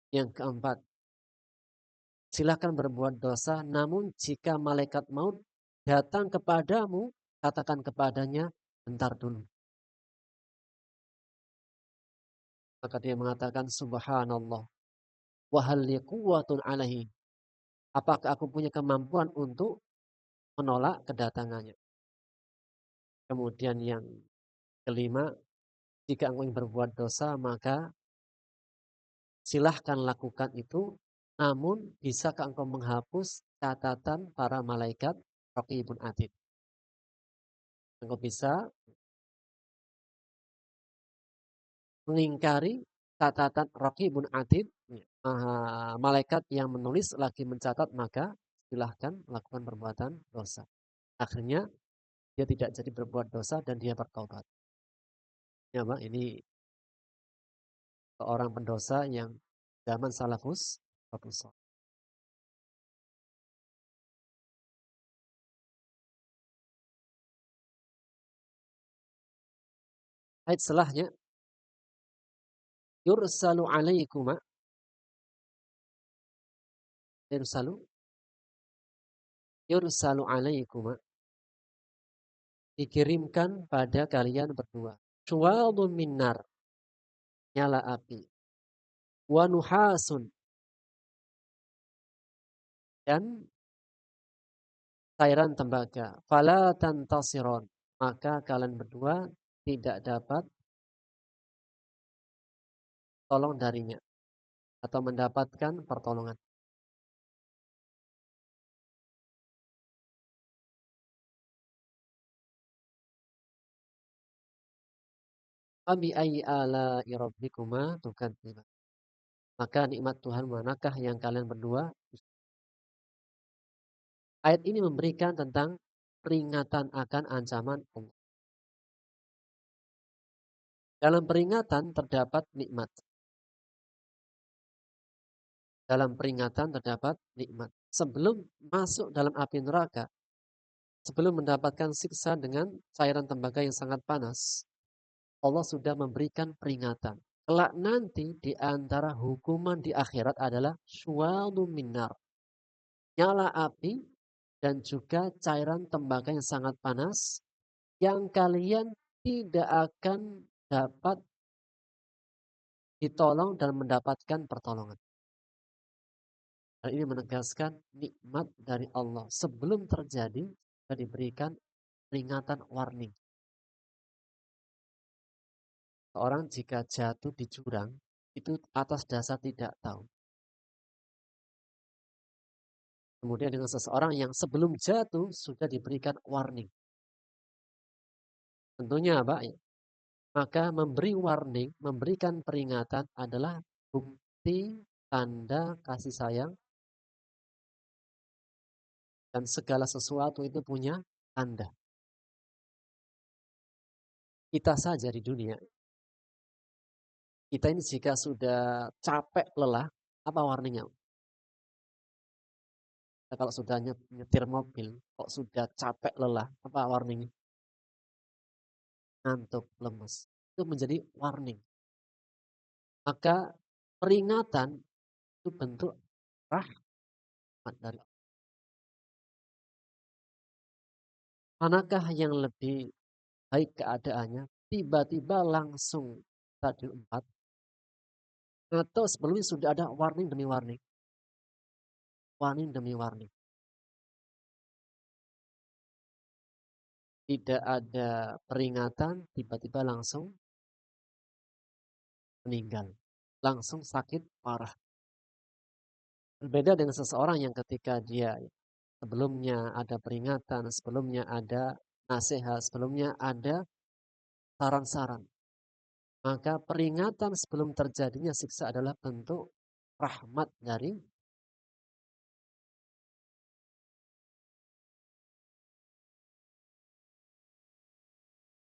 Yang keempat, silakan berbuat dosa, namun jika malaikat maut datang kepadamu, katakan kepadanya, bentar dulu. Maka dia mengatakan, subhanallah, wa hal li quwwatun alaihi. Apakah aku punya kemampuan untuk menolak kedatangannya? Kemudian yang kelima, jika engkau ingin berbuat dosa, maka silahkan lakukan itu. Namun, bisakah engkau menghapus catatan para malaikat Raqibun Atid? Engkau bisa mengingkari catatan Raqibun Atid, malaikat yang menulis lagi mencatat, maka silahkan lakukan perbuatan dosa. Akhirnya dia tidak jadi berbuat dosa dan dia bertobat. Ya, Pak, ini seorang pendosa yang zaman salafus. Ayat setelahnya, yursalu alaikuma, yursalu, yursalu alaikuma, dikirimkan pada kalian berdua. Syuwadun minnar, nyala api. Wa nuhasun, dan cairan tembaga. Fala tantasiron, maka kalian berdua tidak dapat tolong darinya atau mendapatkan pertolongan. Abi ayyi ala'i rabbikuma tukadziban. Maka nikmat Tuhan manakah yang kalian berdua? Ayat ini memberikan tentang peringatan akan ancaman Allah. Dalam peringatan terdapat nikmat. Dalam peringatan terdapat nikmat. Sebelum masuk dalam api neraka, sebelum mendapatkan siksa dengan cairan tembaga yang sangat panas, Allah sudah memberikan peringatan. Kelak nanti di antara hukuman di akhirat adalah syuwadun minnar, nyala api dan juga cairan tembaga yang sangat panas yang kalian tidak akan dapat ditolong dan mendapatkan pertolongan. Hal ini menegaskan nikmat dari Allah sebelum terjadi sudah diberikan peringatan warning. Seorang jika jatuh di jurang itu atas dasar tidak tahu. Kemudian dengan seseorang yang sebelum jatuh sudah diberikan warning. Tentunya Pak, maka memberi warning, memberikan peringatan adalah bukti tanda kasih sayang, dan segala sesuatu itu punya tanda. Kita saja di dunia, kita ini jika sudah capek, lelah, apa warningnya? Kita kalau sudah nyetir mobil, kok sudah capek, lelah, apa warningnya? Ngantuk, lemes. Itu menjadi warning. Maka peringatan itu bentuk rahmat dari Allah. Manakah yang lebih baik keadaannya? Tiba-tiba langsung stadium 4 atau sebelumnya sudah ada warning demi warning, warning demi warning. Tidak ada peringatan, tiba-tiba langsung meninggal. Langsung sakit parah. Berbeda dengan seseorang yang ketika dia sebelumnya ada peringatan, sebelumnya ada nasihat, sebelumnya ada saran-saran. Maka peringatan sebelum terjadinya siksa adalah bentuk rahmat dari,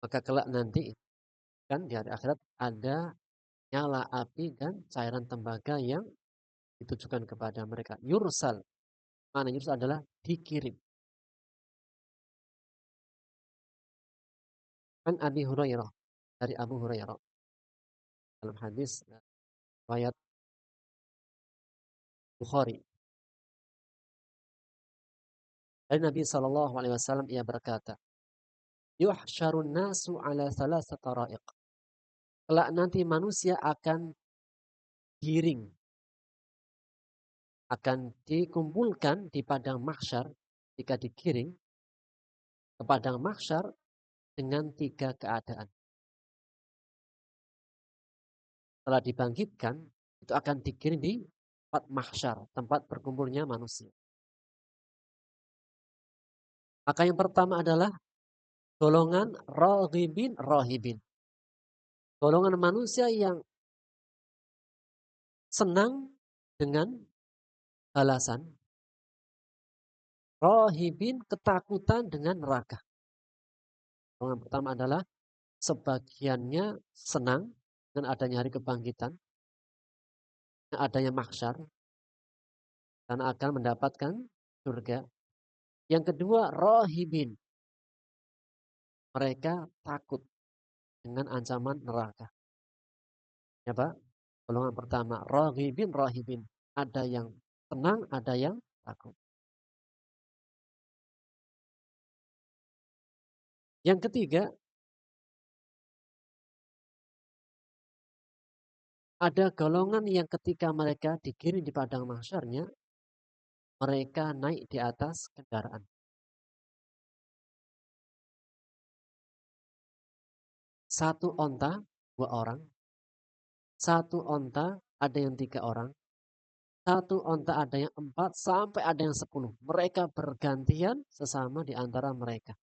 maka kelak nanti kan di hari akhirat ada nyala api dan cairan tembaga yang ditujukan kepada mereka. Yursal. Mana yursal adalah dikirim. Kan Abi Hurairah. Dari Abu Hurairah. Dalam hadis riwayat Bukhari. Dari Nabi SAW ia berkata, yuhsyarun nasu ala thalathati tara'iq. Kelak nanti manusia akan giring, akan dikumpulkan di padang mahsyar jika digiring ke padang mahsyar dengan 3 keadaan. Setelah dibangkitkan, itu akan digiring di tempat mahsyar, tempat berkumpulnya manusia. Maka yang pertama adalah golongan raghibin rahibin. Golongan manusia yang senang dengan balasan. Rahibin ketakutan dengan neraka. Golongan pertama adalah sebagiannya senang dengan adanya hari kebangkitan, dengan adanya mahsyar, karena akan mendapatkan surga. Yang kedua, rahibin. Mereka takut dengan ancaman neraka. Ya Pak? Golongan pertama, raghibin rahibin. Ada yang tenang, ada yang takut. Yang ketiga, ada golongan yang ketika mereka dikirim di padang mahsyarnya, mereka naik di atas kendaraan. Satu onta, 2 orang. Satu onta, ada yang 3 orang. Satu onta ada yang 4, sampai ada yang 10. Mereka bergantian sesama di antara mereka.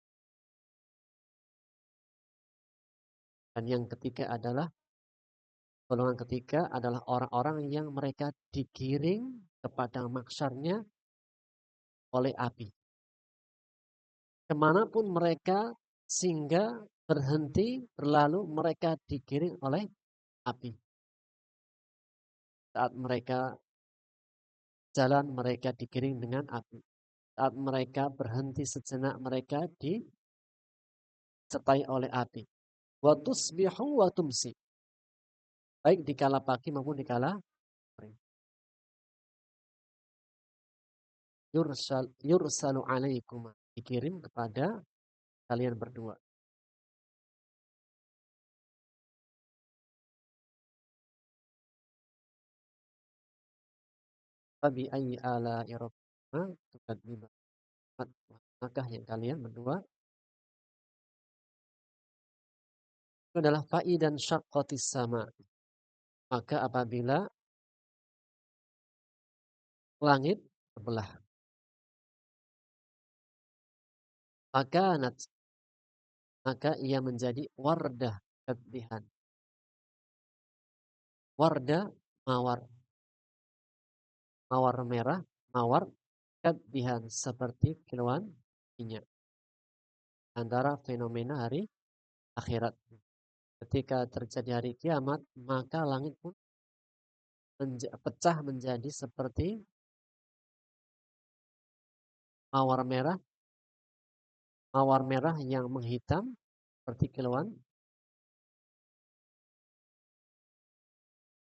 Dan yang ketiga adalah, golongan ketiga adalah orang-orang yang mereka digiring kepada mahsyarnya oleh api. Kemanapun mereka singgah, berhenti, berlalu, mereka digiring oleh api. Saat mereka jalan, mereka digiring dengan api. Saat mereka berhenti sejenak, mereka disertai oleh api. Wa tusbihu wa tumsi. Baik di kala pagi maupun di kala sore. Yursalu alaikum. Dikirim kepada kalian berdua. Fabi ayyi ala'i rabbikuma tukadziban. Maka yang kalian berdua itu adalah fa'i dan syaqqatis sama. Maka apabila langit terbelah, maka ia menjadi wardah kedihan. Wardah mawar, mawar merah, mawar kedihan seperti kilauan minyak. Antara fenomena hari akhirat. Ketika terjadi hari kiamat, maka langit pun pecah menjadi seperti mawar merah, mawar merah yang menghitam seperti kilauan.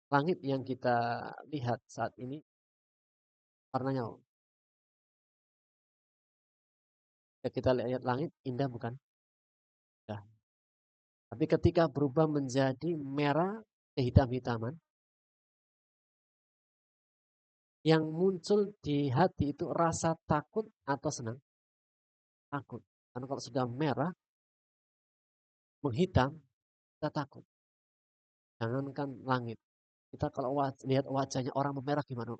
Langit yang kita lihat saat ini, warnanya, kita lihat langit, indah bukan? Indah. Tapi ketika berubah menjadi merah, kehitam-hitaman, yang muncul di hati itu rasa takut atau senang? Takut. Karena kalau sudah merah, menghitam, kita takut. Jangankan langit. Kita kalau lihat wajahnya orang memerah gimana?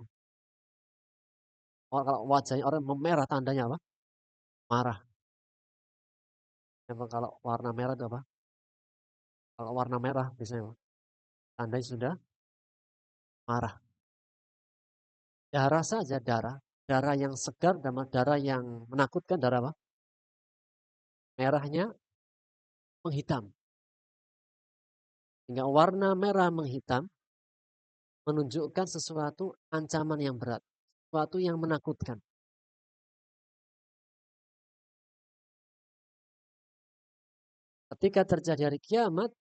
Kalau wajahnya orang memerah tandanya apa? Marah. Memang kalau warna merah itu apa? Kalau warna merah biasanya apa? Tandanya sudah marah. Darah saja, darah. Darah yang segar dan darah yang menakutkan, darah apa? Merahnya menghitam. Sehingga warna merah menghitam menunjukkan sesuatu ancaman yang berat. Sesuatu yang menakutkan. Ketika terjadi hari kiamat,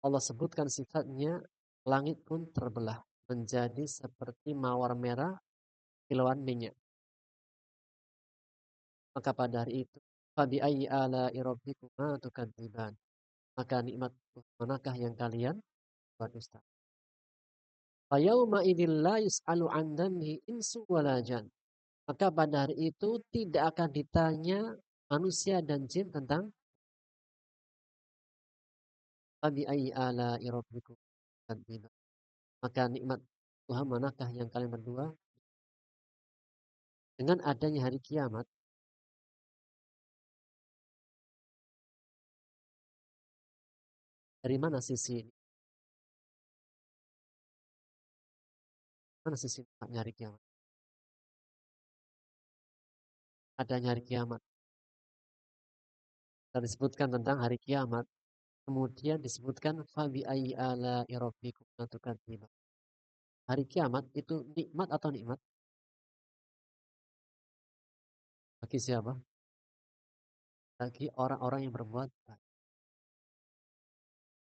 Allah sebutkan sifatnya, langit pun terbelah. Menjadi seperti mawar merah kilauan minyak. Maka pada hari itu, fabi ayyi ala'i rabbikuma tukadziban. Maka nikmat manakah yang kalian berdusta? Fayauma idzil la yus'alu 'an dzambihi insu wala jan. Maka pada hari itu tidak akan ditanya manusia dan jin tentang fabi ayyi ala'i rabbikum tukadziban. Maka nikmat Tuhan manakah yang kalian berdua? Dengan adanya hari kiamat, dari mana sisi ini? Mana sisi hari kiamat? Adanya hari kiamat. Dan disebutkan tentang hari kiamat. Kemudian disebutkan fabi ayyi ala'i rabbikum tukadziban. Hari kiamat itu nikmat atau nikmat? Bagi siapa? Bagi orang-orang yang berbuat baik.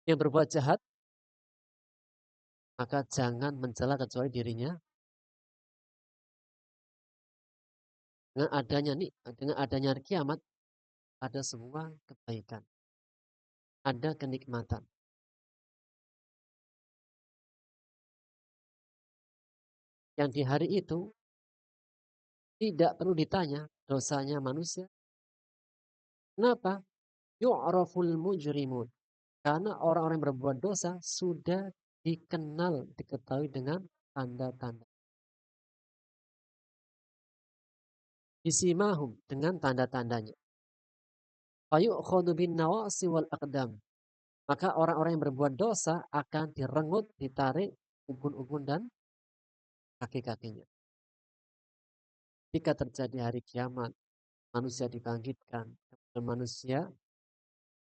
Yang berbuat jahat, maka jangan mencela kecuali dirinya. Dengan adanya hari kiamat, ada semua kebaikan. Ada kenikmatan. Yang di hari itu tidak perlu ditanya dosanya manusia. Kenapa? Yu'raful mujrimun. Karena orang-orang yang berbuat dosa sudah dikenal, diketahui dengan tanda-tanda. Bisimahum, dengan tanda-tandanya. Fayu'khadu bin nawasi wal aqdam. Maka orang-orang yang berbuat dosa akan direngut, ditarik ubun-ubun dan kaki-kakinya. Jika terjadi hari kiamat, manusia dibangkitkan, dan manusia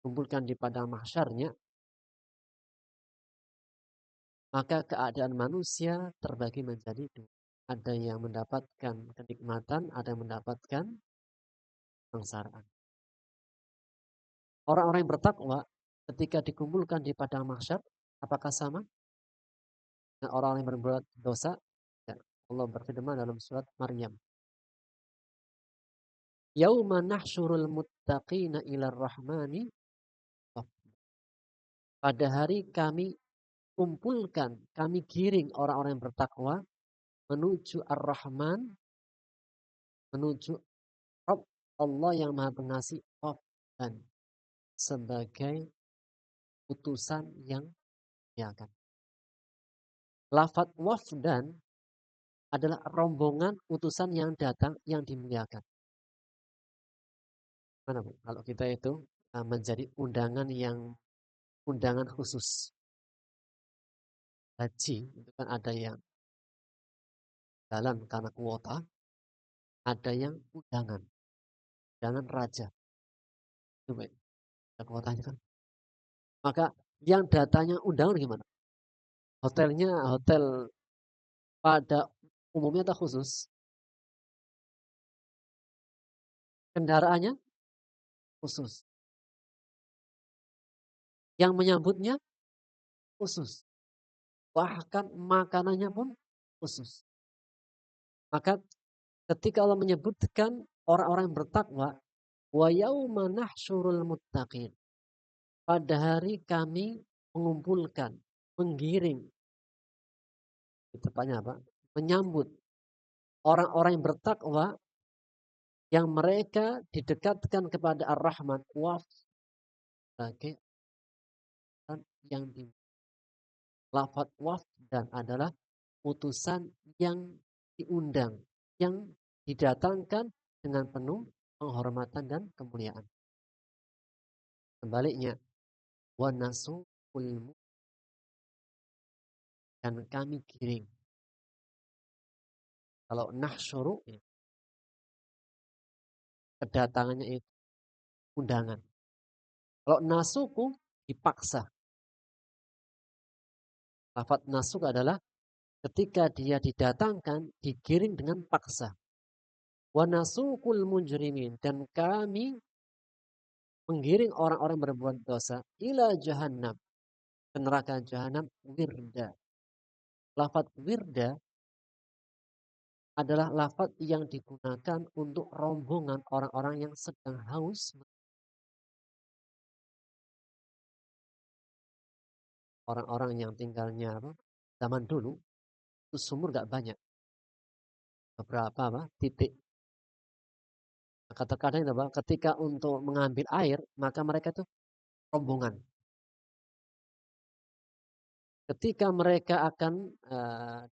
kumpulkan di padang mahsyarnya, maka keadaan manusia terbagi menjadi dua. Ada yang mendapatkan kenikmatan, ada yang mendapatkan kesengsaraan. Orang-orang yang bertakwa ketika dikumpulkan di padang mahsyar, apakah sama dengan orang yang berbuat dosa? Ya, Allah berfirman dalam surat Maryam. Yauma nahsyurul muttaqina ilar rahmani. Pada hari kami kumpulkan, kami giring orang-orang yang bertakwa menuju Ar-Rahman, menuju Rabb Allah yang Maha Pengasih, dan sebagai utusan yang dimuliakan. Lafaz wafdan adalah rombongan utusan yang datang yang dimuliakan. Mana Bu? Kalau kita itu menjadi undangan khusus. Haji itu kan ada yang jalan karena kuota, ada yang undangan raja. Itu baik, ada kuotanya kan. Maka yang datanya undangan gimana? Hotelnya hotel pada umumnya atau khusus? Kendaraannya khusus. Yang menyambutnya khusus. Bahkan makanannya pun khusus. Maka ketika Allah menyebutkan orang-orang yang bertakwa, Wa yauma nahsyurul muttaqin. Pada hari kami mengumpulkan, menggiring, tepatnya apa? Menyambut orang-orang yang bertakwa yang mereka didekatkan kepada Ar-Rahman waf sebagai yang di lafaz waf dan adalah utusan yang diundang, yang didatangkan dengan penuh penghormatan dan kemuliaan. Sebaliknya, wa nasukul dan kami giring. Kalau nahsyuru, ya, kedatangannya itu undangan. Kalau nasuku dipaksa. Lafaz nasuk adalah ketika dia didatangkan, digiring dengan paksa. Wa nasukul mujrimin dan kami menggiring orang-orang berbuat dosa ila jahannam, ke neraka jahanam wirda. Lafaz wirda adalah lafaz yang digunakan untuk rombongan orang-orang yang sedang haus. Orang-orang yang tinggalnya apa? Zaman dulu itu sumur gak banyak. Beberapa apa? Titik. Maka terkadang apa? Ketika untuk mengambil air, maka mereka itu rombongan. Ketika mereka akan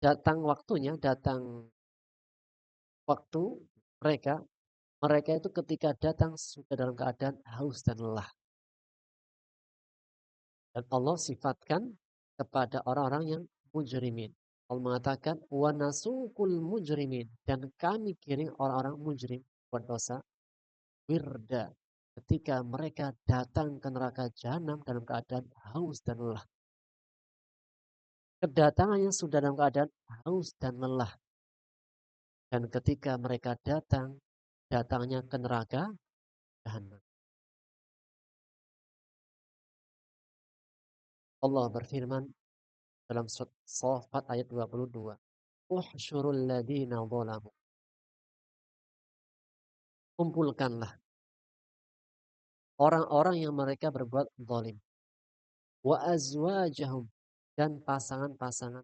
datang waktunya, datang waktu mereka, mereka itu ketika datang sudah dalam keadaan haus dan lelah. Dan Allah sifatkan kepada orang-orang yang mujrimin. Allah mengatakan wa nasukul mujrimin dan kami kirim orang-orang mujrim buat dosa wirda ketika mereka datang ke neraka jahanam dalam keadaan haus dan lelah. Kedatangan yang sudah dalam keadaan haus dan lelah. Dan ketika mereka datang, datangnya ke neraka jahanam. Allah berfirman dalam surat Shafat ayat 22. Uhsyurul ladina zalamu. Kumpulkanlah orang-orang yang mereka berbuat zalim. Wa azwajahum dan pasangan-pasangan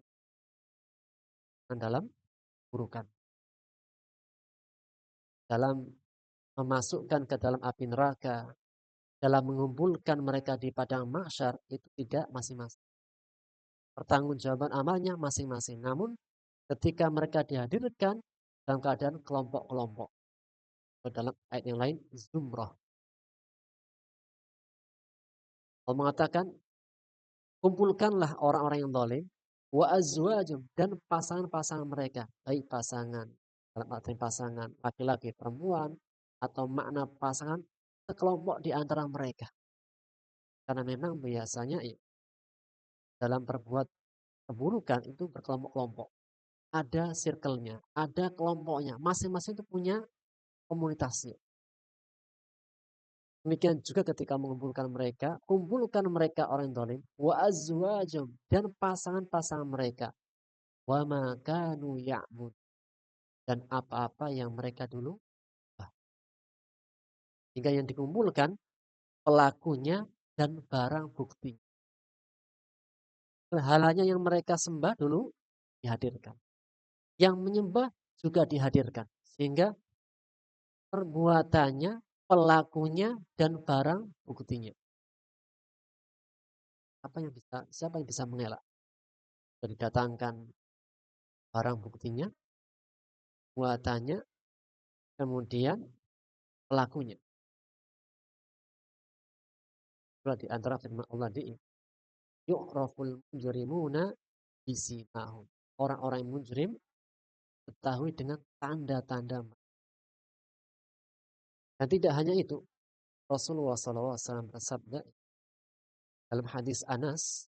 dalam burukan. Dalam memasukkan ke dalam api neraka, dalam mengumpulkan mereka di padang mahsyar itu tidak masing-masing. Pertanggungjawaban amalnya masing-masing. Namun ketika mereka dihadirkan dalam keadaan kelompok-kelompok. Dalam ayat yang lain zumrah. Allah mengatakan kumpulkanlah orang-orang yang zalim wa azwajum dan pasangan-pasangan mereka, baik pasangan dalam arti pasangan laki-laki perempuan atau makna pasangan sekelompok di antara mereka. Karena memang biasanya dalam berbuat keburukan itu berkelompok-kelompok. Ada circle-nya, ada kelompoknya, masing-masing itu punya komunitasnya. Demikian juga ketika mengumpulkan mereka, kumpulkan mereka orang zalim, wa azwajum dan pasangan-pasangan mereka, wa ma kanu ya'bud dan apa-apa yang mereka dulu. Hingga yang dikumpulkan pelakunya dan barang bukti. Halanya yang mereka sembah dulu dihadirkan. Yang menyembah juga dihadirkan. Sehingga perbuatannya, pelakunya dan barang buktinya. Siapa yang bisa mengelak? Didatangkan barang buktinya, buatannya, kemudian pelakunya. Itulah di antara firman Allah di yu'raful mujrimuna bisimahum. Orang-orang yang mujrim ketahui dengan tanda-tanda. Dan tidak hanya itu, Rasulullah SAW bersabda dalam hadis Anas,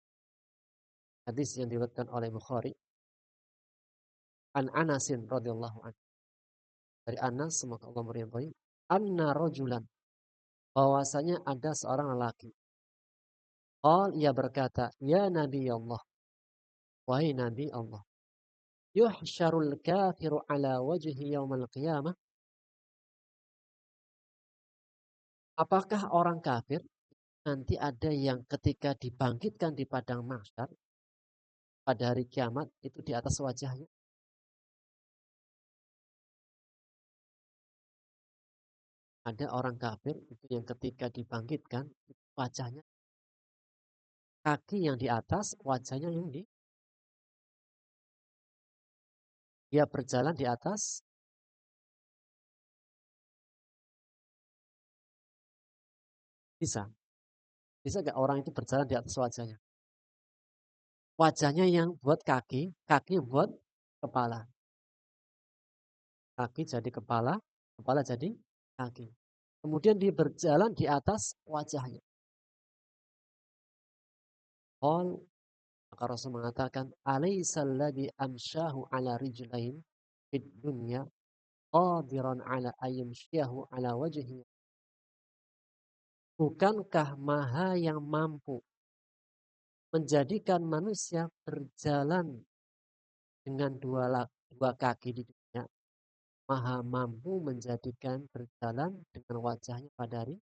hadis yang diriwayatkan oleh Bukhari, an Anasin radhiyallahu anhu. Dari Anas semoga Allah meridhai, anna rajulan, bahwasanya ada seorang lelaki. Ia berkata, ya Nabi Allah, wahai Nabi Allah, yuhsyarul kafiru ala wajhi yaumal qiyamah. Apakah orang kafir nanti ada yang ketika dibangkitkan di padang mahsyar pada hari kiamat itu di atas wajahnya? Ada orang kafir itu yang ketika dibangkitkan wajahnya kaki yang di atas, wajahnya yang di dia berjalan di atas bisa. Bisa nggak orang itu berjalan di atas wajahnya? Wajahnya yang buat kaki, kaki yang buat kepala. Kaki jadi kepala, kepala jadi kaki. Kemudian dia berjalan di atas wajahnya. Qal, maka Rasul mengatakan, "Alaisal ladzi amsyahu ala rijlain fid dunya qadiran ala ayyamshiyahu ala wajhi." Bukankah Maha yang mampu menjadikan manusia berjalan dengan dua kaki di dunia? Maha mampu menjadikan berjalan dengan wajahnya pada hari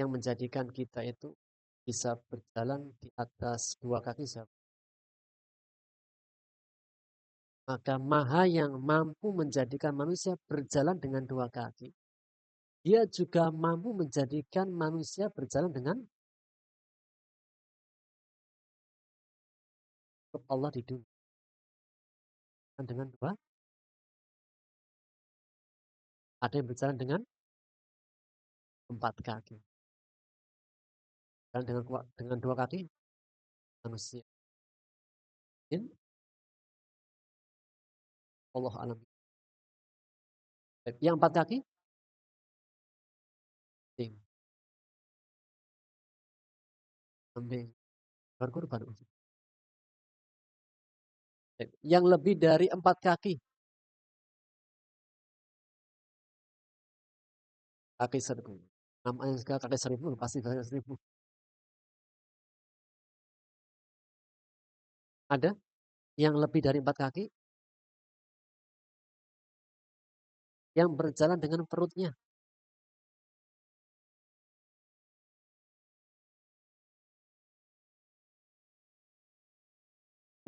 yang menjadikan kita itu bisa berjalan di atas dua kaki. Maka Maha yang mampu menjadikan manusia berjalan dengan dua kaki. Dia juga mampu menjadikan manusia berjalan dengan Allah di dunia. Dengan dua, ada yang berjalan dengan empat kaki. Dan dengan dua kaki manusia. Allah alam. Yang empat kaki, tim, kambing, berkorban. Yang lebih dari empat kaki, kaki seribu. Namanya sekarang kaki seribu, pasti kaki seribu. Ada yang lebih dari empat kaki, yang berjalan dengan perutnya.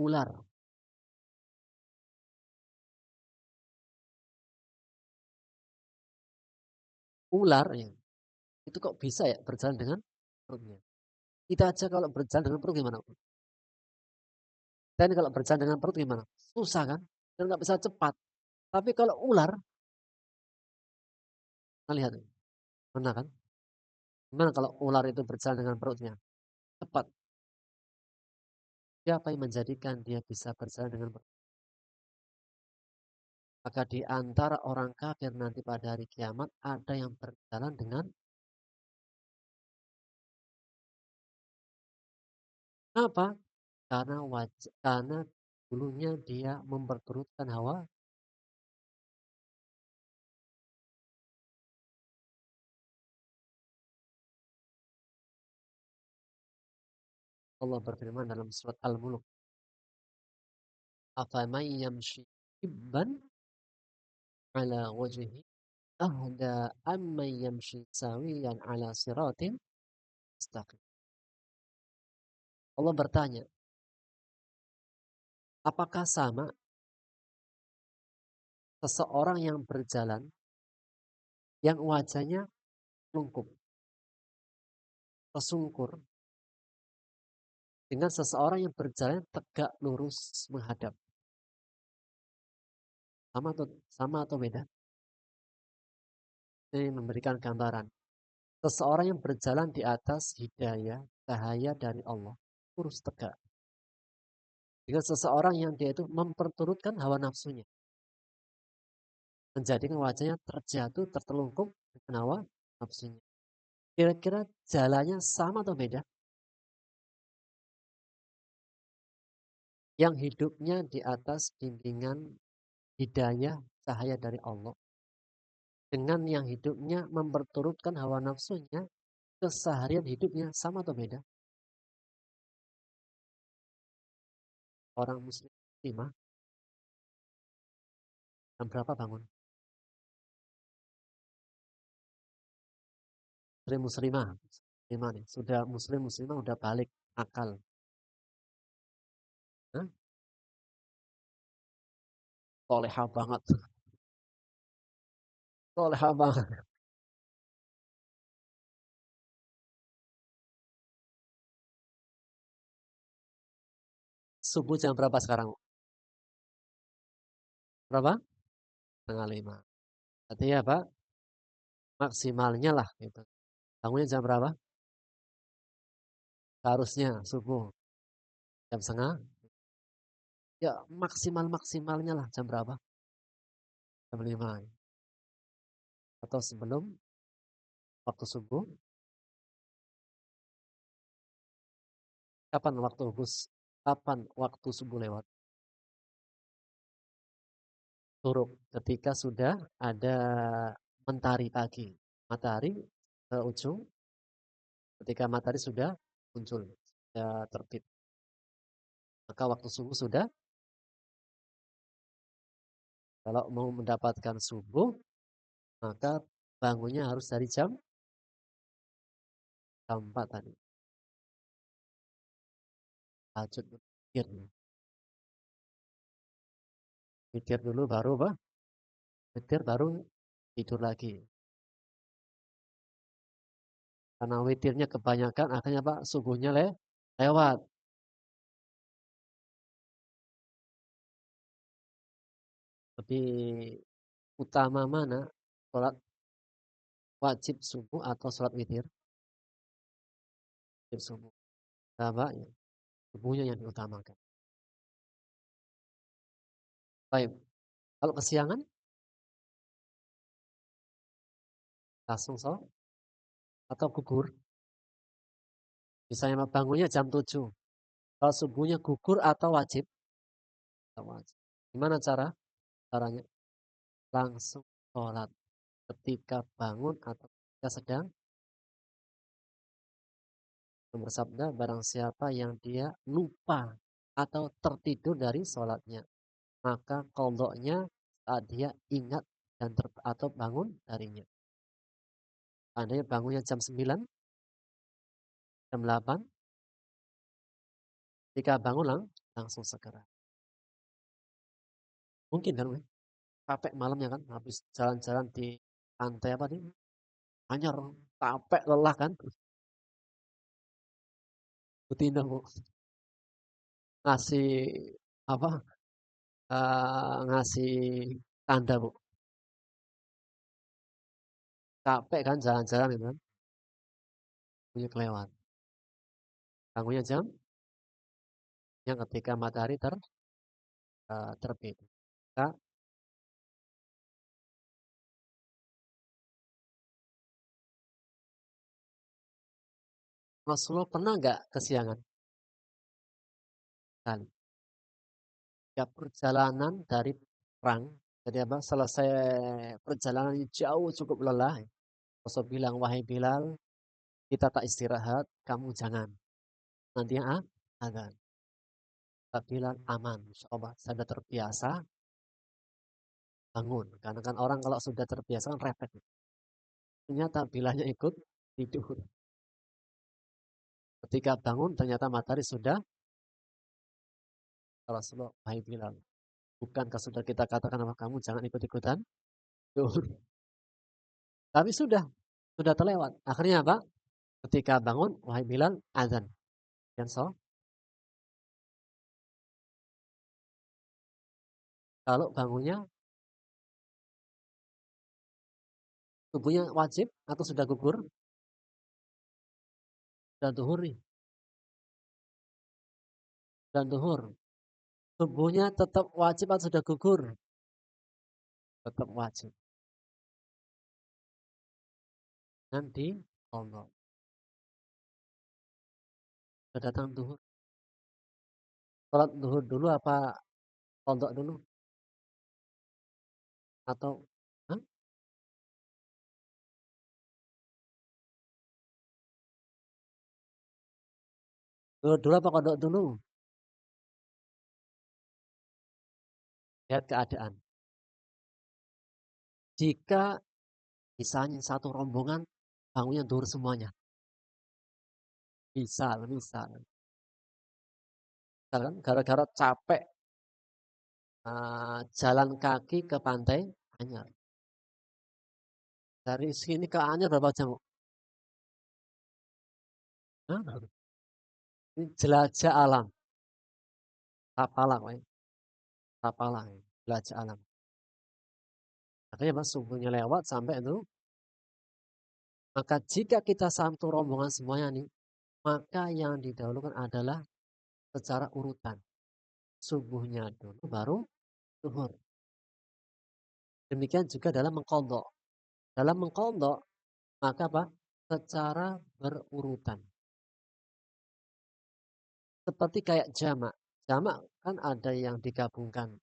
Ular. Ular ya, itu kok bisa ya berjalan dengan perutnya. Kita aja kalau berjalan dengan perut gimana? Dan kalau berjalan dengan perut gimana? Susah kan? Dan nggak bisa cepat. Tapi kalau ular, kita lihat. Mana kan? Gimana kalau ular itu berjalan dengan perutnya? Cepat. Siapa yang menjadikan dia bisa berjalan dengan perut? Maka di antara orang kafir nanti pada hari kiamat ada yang berjalan dengan apa? Karena dulunya dia memperturutkan hawa. Allah berfirman dalam surat Al-Mulk, "Afaman yamshi ibban ala wajhihi ahda amman yamshi sawiyan ala siratin mustaqim." Allah bertanya, apakah sama seseorang yang berjalan yang wajahnya lungkup, tersungkur dengan seseorang yang berjalan tegak lurus menghadap? Sama atau beda? Ini memberikan gambaran. Seseorang yang berjalan di atas hidayah, cahaya dari Allah, lurus tegak. Dengan seseorang yang dia itu memperturutkan hawa nafsunya. Menjadikan wajahnya terjatuh, tertelungkup dengan hawa nafsunya. Kira-kira jalannya sama atau beda? Yang hidupnya di atas bimbingan hidayah, cahaya dari Allah. Dengan yang hidupnya memperturutkan hawa nafsunya, keseharian hidupnya sama atau beda? Orang muslim 5, jam berapa bangun? muslimah, muslimah nih, sudah muslim muslimah udah balik akal. Hah? Solehah banget, solehah banget. Subuh jam berapa sekarang? Berapa? Setengah lima. Berarti ya Pak, maksimalnya lah gitu. Bangunnya jam berapa? Harusnya subuh jam setengah. Ya maksimalnya lah jam berapa? Jam lima. Atau sebelum waktu subuh. Kapan waktu bus? Kapan waktu subuh lewat? Turuk ketika sudah ada mentari pagi. Matahari ke ujung ketika matahari sudah muncul, sudah terbit. Maka waktu subuh sudah, kalau mau mendapatkan subuh, maka bangunnya harus dari jam 4 tadi. Tahajud witir. Witir dulu baru apa? Witir baru tidur lagi. Karena witirnya kebanyakan akhirnya Pak subuhnya lewat. Lebih utama mana? Sholat wajib subuh atau sholat witir? Wajib subuh. Apa? Ya, subuhnya yang diutamakan. Baik. Kalau kesiangan langsung sholat atau gugur. Misalnya bangunnya jam 7. Kalau subuhnya gugur atau wajib? Atau wajib. Gimana caranya? Langsung sholat ketika bangun atau ketika sedang bersabda, barang siapa yang dia lupa atau tertidur dari sholatnya, maka qadha'nya saat dia ingat dan atau bangun darinya. Andainya bangunnya jam 9, jam 8, ketika bangun langsung segera. Mungkin kan, capek malamnya kan, habis jalan-jalan di pantai apa nih, Anyar, capek lelah kan, betina bu, ngasih apa, ngasih tanda bu, capek kan jalan-jalan itu kan, punya kelewat. Bangunnya jam yang ketika matahari terbit. Nah, Rasulullah pernah nggak kesiangan? Kali. Ya perjalanan dari perang, jadi apa? Selesai perjalanan jauh cukup lelah. Rasul bilang, wahai Bilal, kita tak istirahat, kamu jangan. Nanti ada. Tak bilang aman, insya Allah. Saya sudah terbiasa bangun. Karena kan orang kalau sudah terbiasa kan refleks. Ternyata bilanya ikut tidur. Ketika bangun ternyata matahari sudah, Rasulullah, wahai Bilal, bukankah sudah kita katakan sama kamu jangan ikut-ikutan? Tuh. Tapi sudah terlewat. Akhirnya apa? Ketika bangun, wahai Bilal, azan. Dan so, kalau bangunnya, tubuhnya wajib atau sudah gugur? Dan duhur nih, dan duhur. Tubuhnya tetap wajib atau sudah gugur? Tetap wajib. Nanti, Allah. Sudah datang duhur. Sholat duhur dulu apa pondok dulu? Atau, hah? Duhur dulu apa pondok dulu? Lihat keadaan. Jika misalnya satu rombongan bangunnya duhur semuanya. Misal kan gara-gara capek jalan kaki ke pantai Anyer. Dari sini ke Anyer berapa jam? Hah? Ini jelajah alam. Tapala, Pak. Tapala, ya. Jelajah alam. Artinya Pak, subuhnya lewat sampai itu. Maka jika kita satu rombongan semuanya nih, maka yang didahulukan adalah secara urutan. Subuhnya dulu baru zuhur. Demikian juga dalam mengkodok. Dalam mengkodok, maka apa? Secara berurutan. Seperti kayak jamak. Jamak kan ada yang digabungkan.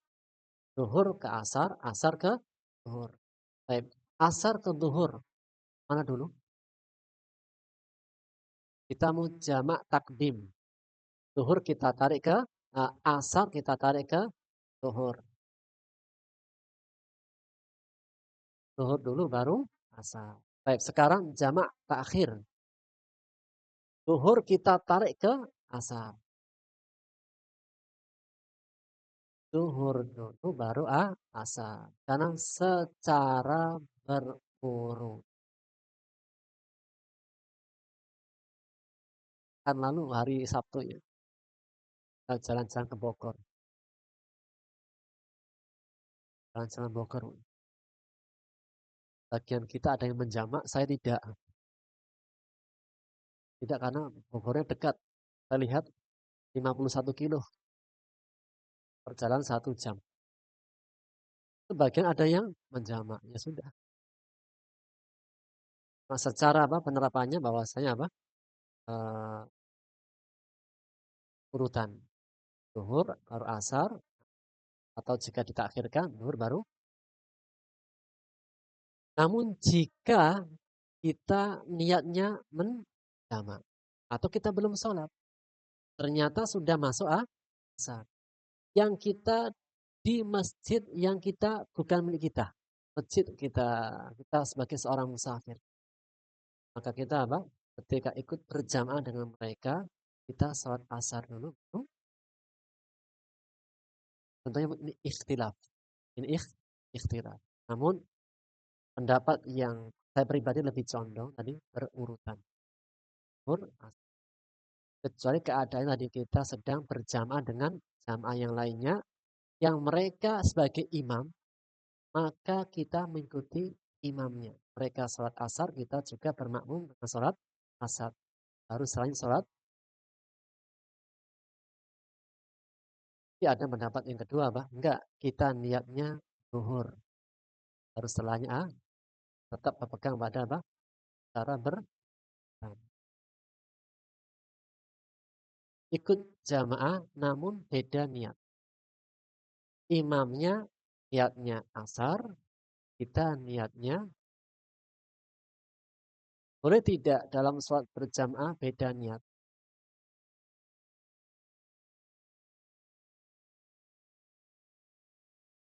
Zuhur ke asar, asar ke zuhur. Baik, asar ke zuhur. Mana dulu? Kita mau jamak takdim. Zuhur kita tarik ke asar, kita tarik ke zuhur. Zuhur dulu baru asar. Baik, sekarang jamak takhir. Zuhur kita tarik ke asar. Zuhur dulu baru asar. Karena secara berurut. Kan lalu hari Sabtu ya. Kita jalan-jalan ke Bogor. Jalan-jalan Bogor. Bagian kita ada yang menjamak, saya tidak. Tidak karena Bogornya dekat. Saya lihat 51 kilo. Perjalanan 1 jam. Sebagian ada yang menjamak. Ya sudah. Nah, secara apa penerapannya bahwasanya apa? Urutan. Zuhur baru asar. Atau jika ditakhirkan, zuhur baru. Namun jika kita niatnya menjamak. Atau kita belum sholat. Ternyata sudah masuk asar. Yang kita di masjid yang kita bukan milik kita. Masjid kita sebagai seorang musafir. Maka kita apa? Ketika ikut berjamaah dengan mereka, kita sholat asar dulu. Tentunya ini ikhtilaf. Ini ikhtilaf. Namun pendapat yang saya pribadi lebih condong tadi berurutan. Kecuali keadaan tadi kita sedang berjamaah dengan jamaah yang lainnya, yang mereka sebagai imam, maka kita mengikuti imamnya. Mereka sholat asar, kita juga bermakmum dengan sholat asar. Harus selain sholat. Tapi ada pendapat yang kedua, bah. Enggak, kita niatnya zuhur. Harus setelahnya tetap berpegang pada apa? Cara ikut jamaah namun beda niat. Imamnya niatnya asar, kita niatnya boleh tidak dalam sholat berjamaah beda niat?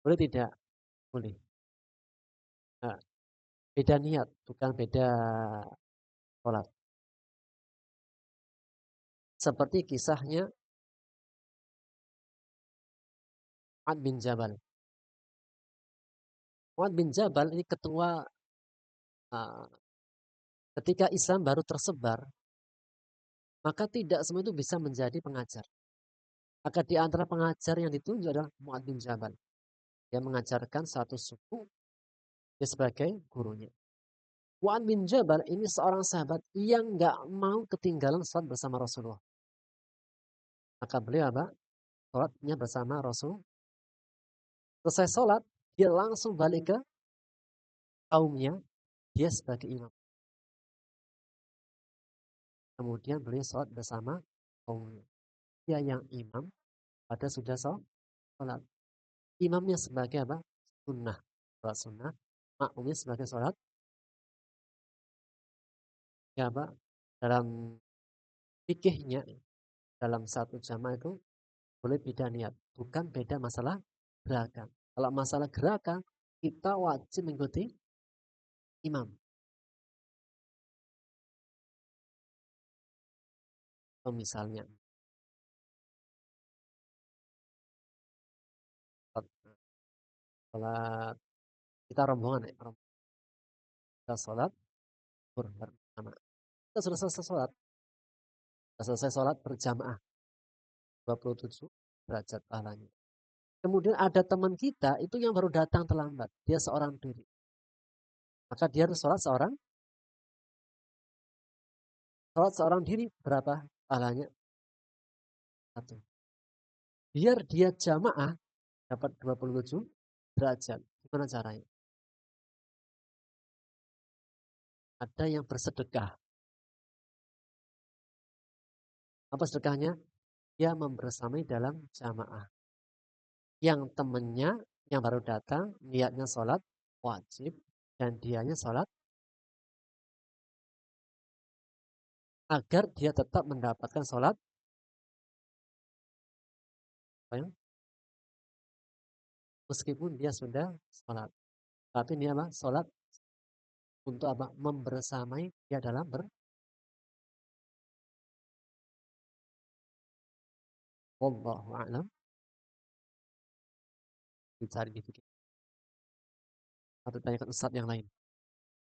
Boleh tidak? Boleh. Nah, beda niat, bukan beda sholat. Seperti kisahnya Mu'ad bin Jabal. Mu'ad bin Jabal ini ketua uh, ketika Islam baru tersebar, maka tidak semua itu bisa menjadi pengajar. Maka di antara pengajar yang ditunjuk adalah Mu'ad bin Jabal. Dia mengajarkan satu suku dia sebagai gurunya. Mu'ad bin Jabal ini seorang sahabat yang nggak mau ketinggalan sholat bersama Rasulullah. Maka beliau apa? Sholatnya bersama Rasul. Selesai sholat, dia langsung balik ke kaumnya. Dia sebagai imam. Kemudian beliau sholat bersama kaumnya. Dia yang imam, pada sudah sholat. Imamnya sebagai apa? Sunnah. Sholat sunnah. Makmumnya sebagai sholat. Ya apa? Dalam fikihnya, dalam satu jamaah itu boleh beda niat. Bukan beda masalah gerakan. Kalau masalah gerakan, kita wajib mengikuti imam. Atau misalnya sholat kita rombongan ya, kita sholat bersama. Kita sudah selesai sholat, berjamaah 27 derajat pahalanya. Kemudian ada teman kita itu yang baru datang terlambat, dia seorang diri. Maka dia harus sholat seorang diri berapa pahalanya? Satu. Biar dia jamaah dapat 27 derajat. Gimana caranya? Ada yang bersedekah. Apa sedekahnya? Dia membersamai dalam jamaah. Yang temannya yang baru datang, niatnya sholat wajib, dan dianya sholat agar dia tetap mendapatkan sholat meskipun dia sudah sholat. Tapi dia apa? Sholat untuk apa? Membersamai dia dalam wallahu a'lam. Dicari di fikih. Atau tanyakan ustadz yang lain.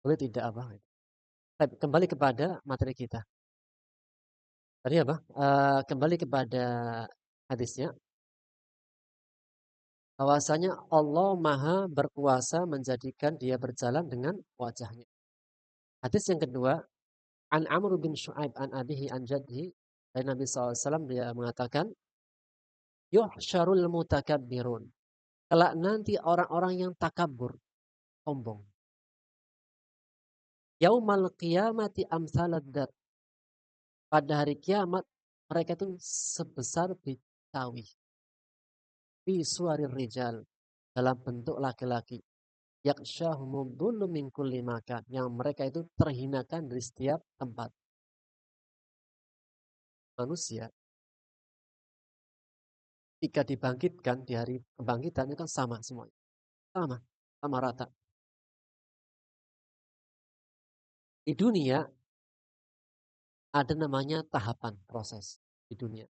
Boleh tidak apa? Kembali kepada materi kita. Tadi apa? Kembali kepada hadisnya. Bahwasanya Allah Maha berkuasa menjadikan dia berjalan dengan wajahnya. Hadis yang kedua, an Amr bin Shu'aib an abihi an jadhi, dari Nabi SAW dia mengatakan, yuhsyarul mutakabbirun. Kelak nanti orang-orang yang takabur, sombong. Yaumal qiyamati amsalad dar. Pada hari kiamat mereka itu sebesar bitawi. Fi suarir rijal, dalam bentuk laki-laki. Yaksyahumul dhullu min kulli makan, yang mereka itu terhinakan dari setiap tempat. Manusia jika dibangkitkan di hari kebangkitan itu kan sama semuanya. Sama rata. Di dunia ada namanya tahapan proses di dunia.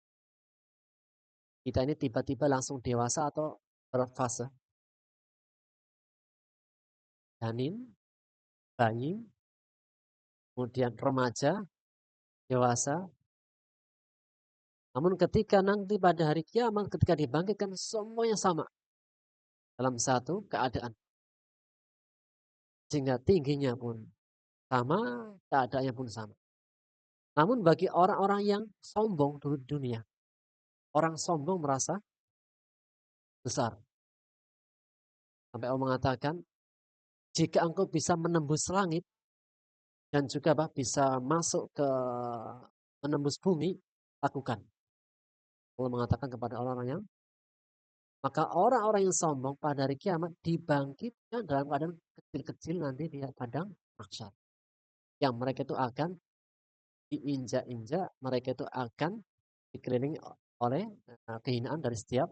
Kita ini tiba-tiba langsung dewasa atau berfase. Janin, bayi, kemudian remaja, dewasa. Namun ketika nanti pada hari kiamat, ketika dibangkitkan, semuanya sama dalam satu keadaan. Sehingga tingginya pun sama, keadaannya pun sama. Namun bagi orang-orang yang sombong di dunia, orang sombong merasa besar. Sampai Allah mengatakan, jika engkau bisa menembus langit, dan juga bisa masuk ke menembus bumi, lakukan. Allah mengatakan kepada orang-orang yang, maka orang-orang yang sombong pada hari kiamat dibangkitkan dalam keadaan kecil-kecil nanti di padang mahsyar. Yang mereka itu akan diinjak-injak, mereka itu akan dikelilingi oleh kehinaan dari setiap.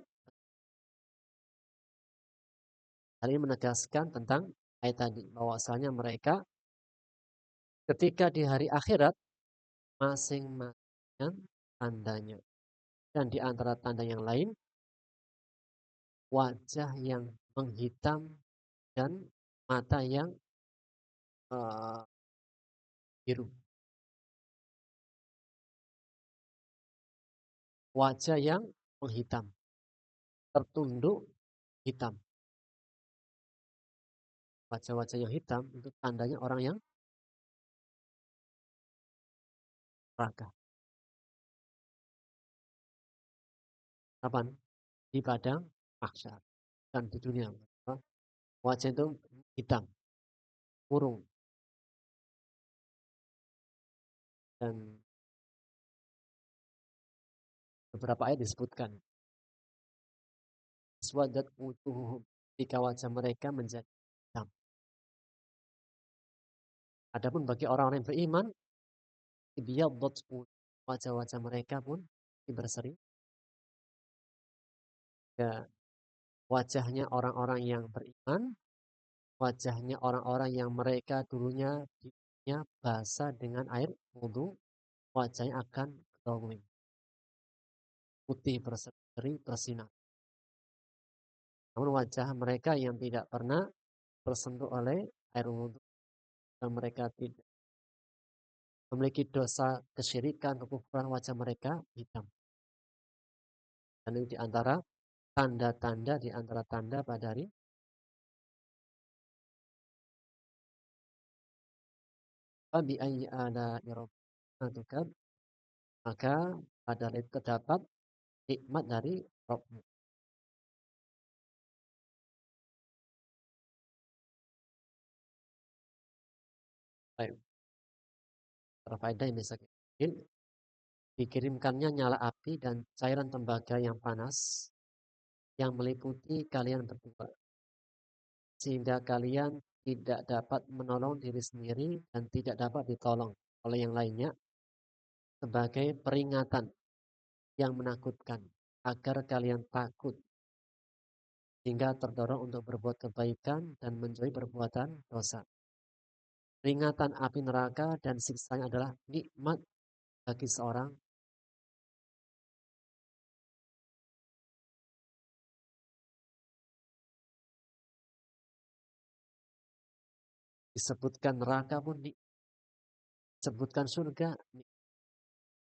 Hal ini menegaskan tentang ayat tadi, bahwasanya mereka ketika di hari akhirat masing-masing tandanya. Dan di antara tanda yang lain, wajah yang menghitam dan mata yang biru. Wajah yang menghitam, tertunduk hitam. Wajah-wajah yang hitam itu tandanya orang yang neraka. Kapan? Di padang mahsyar dan di dunia. Wajah itu hitam, murung, dan beberapa ayat disebutkan swadat wujuhum, jika wajah mereka menjadi hitam. Adapun bagi orang-orang yang beriman, ibiyaddat wajah-wajah mereka pun berseri. Ya, wajahnya orang-orang yang beriman, wajahnya orang-orang yang mereka dulunya basah dengan air wudu, wajahnya akan Dawim, putih berseri bersinar. Namun wajah mereka yang tidak pernah tersentuh oleh air wudhu dan mereka tidak memiliki dosa kesyirikan, kekufuran, wajah mereka hitam. Dan itu diantara tanda-tanda di antara tanda pada hari Fabi ayyi ala'i rabbika tukadzib. Maka pada hari itu terdapat nikmat dari Rabbmu. Baik, terfaedah yang bisa kita ambil, dikirimkannya nyala api dan cairan tembaga yang panas yang meliputi kalian berdua, sehingga kalian tidak dapat menolong diri sendiri dan tidak dapat ditolong oleh yang lainnya, sebagai peringatan yang menakutkan agar kalian takut hingga terdorong untuk berbuat kebaikan dan menjauhi perbuatan dosa. Peringatan api neraka dan siksanya adalah nikmat bagi seorang. Disebutkan neraka pun disebutkan surga.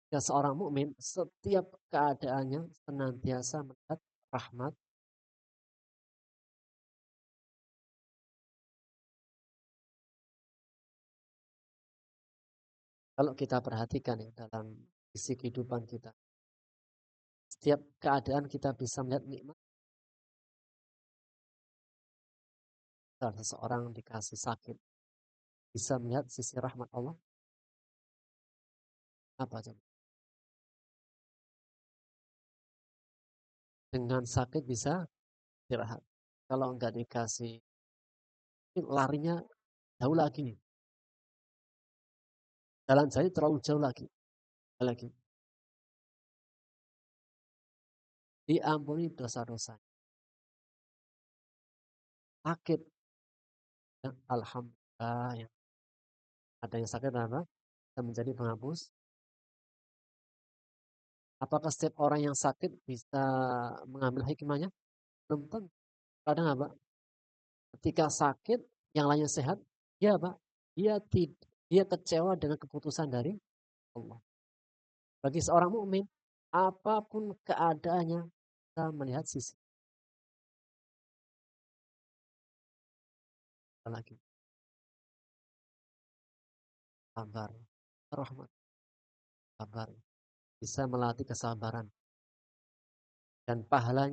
Ya, seorang mukmin setiap keadaannya senantiasa melihat rahmat. Kalau kita perhatikan ya, dalam isi kehidupan kita, setiap keadaan kita bisa melihat nikmat. Kalau seseorang dikasih sakit, bisa melihat sisi rahmat Allah. Apa coba? Dengan sakit bisa istirahat. Kalau enggak dikasih, larinya jauh lagi nih. Jalan saya terlalu jauh lagi. Diampuni dosa-dosa. Sakit, ya, alhamdulillah. Ya. Ada yang sakit apa? Bisa menjadi penghapus. Apakah setiap orang yang sakit bisa mengambil hikmahnya? Belum tentu. Kadang apa? Ketika sakit, yang lainnya sehat, dia apa? Dia kecewa dengan keputusan dari Allah. Bagi seorang mukmin, apapun keadaannya, kita melihat sisi lagi. Sabar, rahmat, sabar. Bisa melatih kesabaran. Dan pahala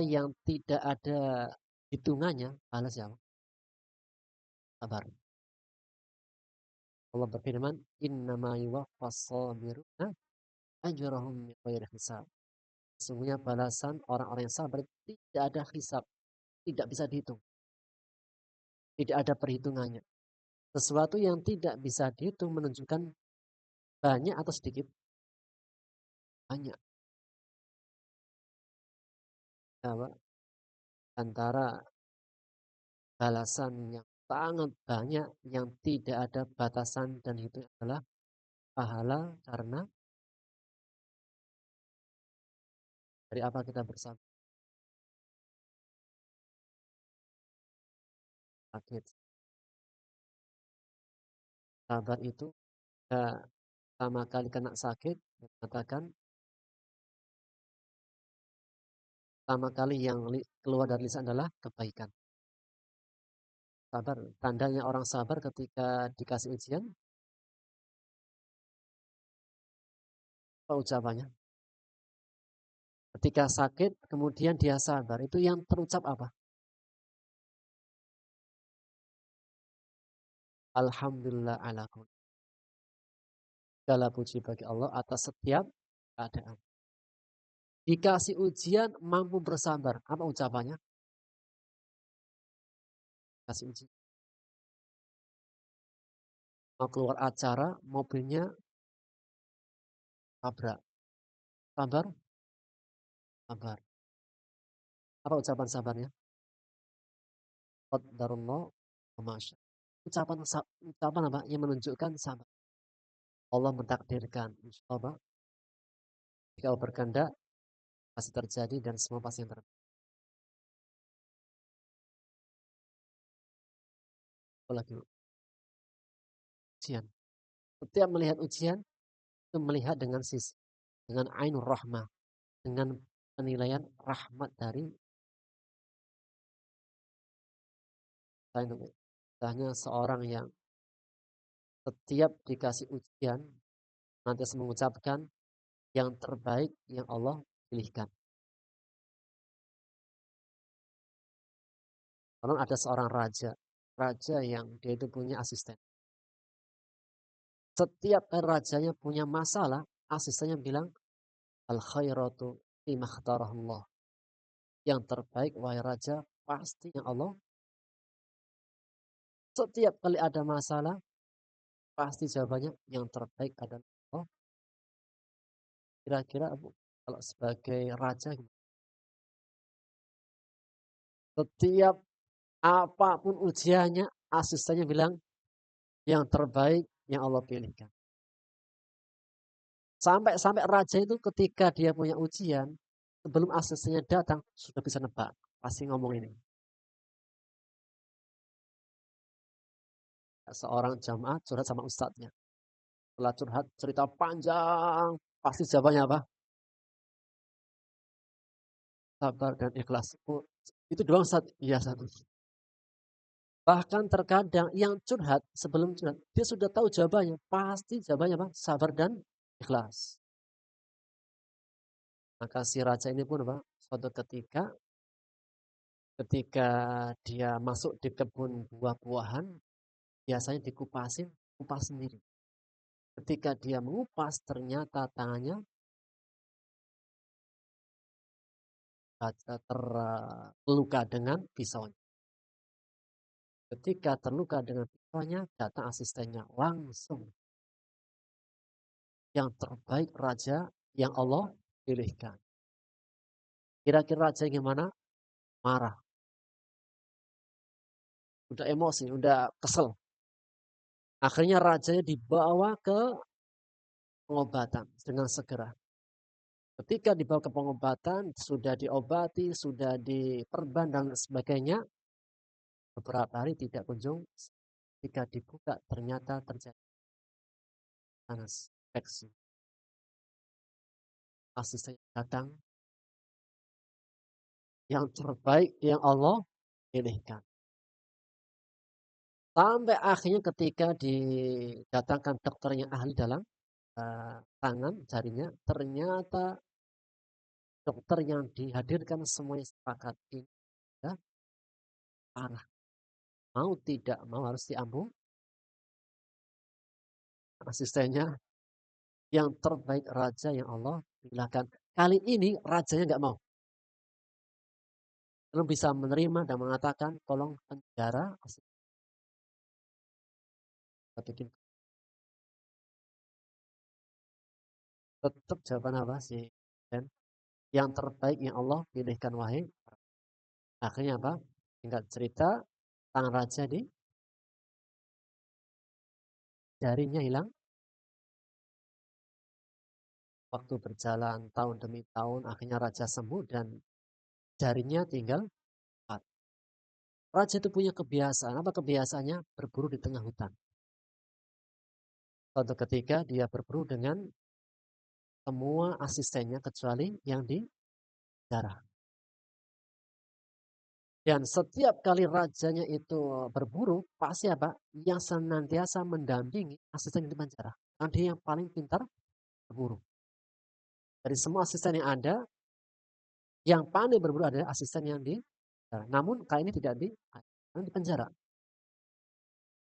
yang tidak ada hitungannya, pahala siapa? Sabar. Allah berfirman, innama yuwaffas sabiruna ajrahum bighairi hisab. Sesungguhnya balasan orang-orang yang sabar tidak ada hisab, tidak bisa dihitung, tidak ada perhitungannya. Sesuatu yang tidak bisa dihitung menunjukkan banyak atau sedikit, banyak. Bahwa antara balasan yang sangat banyak yang tidak ada batasan dan itu adalah pahala karena dari apa kita bersama sakit. Sabar itu pertama kali kena sakit, mengatakan pertama kali yang keluar dari lisan adalah kebaikan. Sabar, tandanya orang sabar ketika dikasih ujian, apa ucapannya? Ketika sakit, kemudian dia sabar, itu yang terucap apa? Alhamdulillah ala kulli. Segala puji bagi Allah atas setiap keadaan. Dikasih ujian, mampu bersabar. Apa ucapannya? Kasih ujian. Mau keluar acara, mobilnya tabrak. Sabar, sabar. Apa ucapan sabarnya? Qadarullah wa ma syaa. Ucapan apa? Yang menunjukkan sabar. Allah mentakdirkan. Insya Allah, jika Allah berkehendak, pasti terjadi dan semua pasti yang terbaik. Apalagi ujian. Setiap melihat ujian, itu melihat dengan sisi, dengan ainur rahmah, dengan penilaian rahmat dari misalnya seorang yang setiap dikasih ujian, nanti mengucapkan yang terbaik yang Allah pilihkan. Kalau ada seorang raja, raja yang dia itu punya asisten. Setiap kali rajanya punya masalah, asistennya bilang, al khairatu fima ikhtarahullah. Yang terbaik wahai raja pasti yang Allah. Setiap kali ada masalah, pasti jawabannya yang terbaik adalah Allah. Kira-kira kalau sebagai raja, setiap apapun ujiannya, asistennya bilang yang terbaik yang Allah pilihkan. Sampai raja itu ketika dia punya ujian, sebelum asistennya datang, sudah bisa nebak. Pasti ngomong ini. Seorang jamaah curhat sama ustadznya. Setelah curhat, cerita panjang. Pasti jawabannya apa? Sabar dan ikhlas. Oh, itu doang Ustadz. Iya, satu. Bahkan terkadang yang curhat, sebelum curhat, dia sudah tahu jawabannya. Pasti jawabannya apa? Sabar dan ikhlas. Maka si raja ini pun apa? Suatu ketika dia masuk di kebun buah-buahan, biasanya dikupasin, kupas sendiri. Ketika dia mengupas, ternyata tangannya terluka dengan pisaunya. Ketika terluka dengan pisaunya, datang asistennya langsung. Yang terbaik raja yang Allah pilihkan. Kira-kira raja gimana? Marah. Udah emosi, udah kesel. Akhirnya rajanya dibawa ke pengobatan dengan segera. Ketika dibawa ke pengobatan, sudah diobati, sudah diperban dan sebagainya, beberapa hari tidak kunjung. Ketika dibuka ternyata terjadi panas, infeksi. Asisten datang, yang terbaik yang Allah pilihkan. Sampai akhirnya ketika didatangkan dokter yang ahli dalam tangan jarinya, ternyata dokter yang dihadirkan semuanya sepakat ini ya, parah. Mau tidak mau harus diambil. Asistennya yang terbaik raja yang Allah pilihkan. Kali ini rajanya nggak mau. Belum bisa menerima dan mengatakan tolong penjara. Tetap jawaban apa sih? Dan yang terbaik yang Allah pilihkan wahai. Akhirnya apa? Tinggal cerita tangan raja di jarinya hilang. Waktu berjalan tahun demi tahun, akhirnya raja sembuh dan jarinya tinggal 4. Raja itu punya kebiasaan. Apa kebiasaannya? Berburu di tengah hutan. Suatu ketika dia berburu dengan semua asistennya kecuali yang di darah. Dan setiap kali rajanya itu berburu, pasti apa? Yang senantiasa mendampingi asisten yang di penjara. Karena dia yang paling pintar berburu. Dari semua asisten yang ada, yang pandai berburu adalah asisten yang di penjara. Namun kali ini tidak di penjara.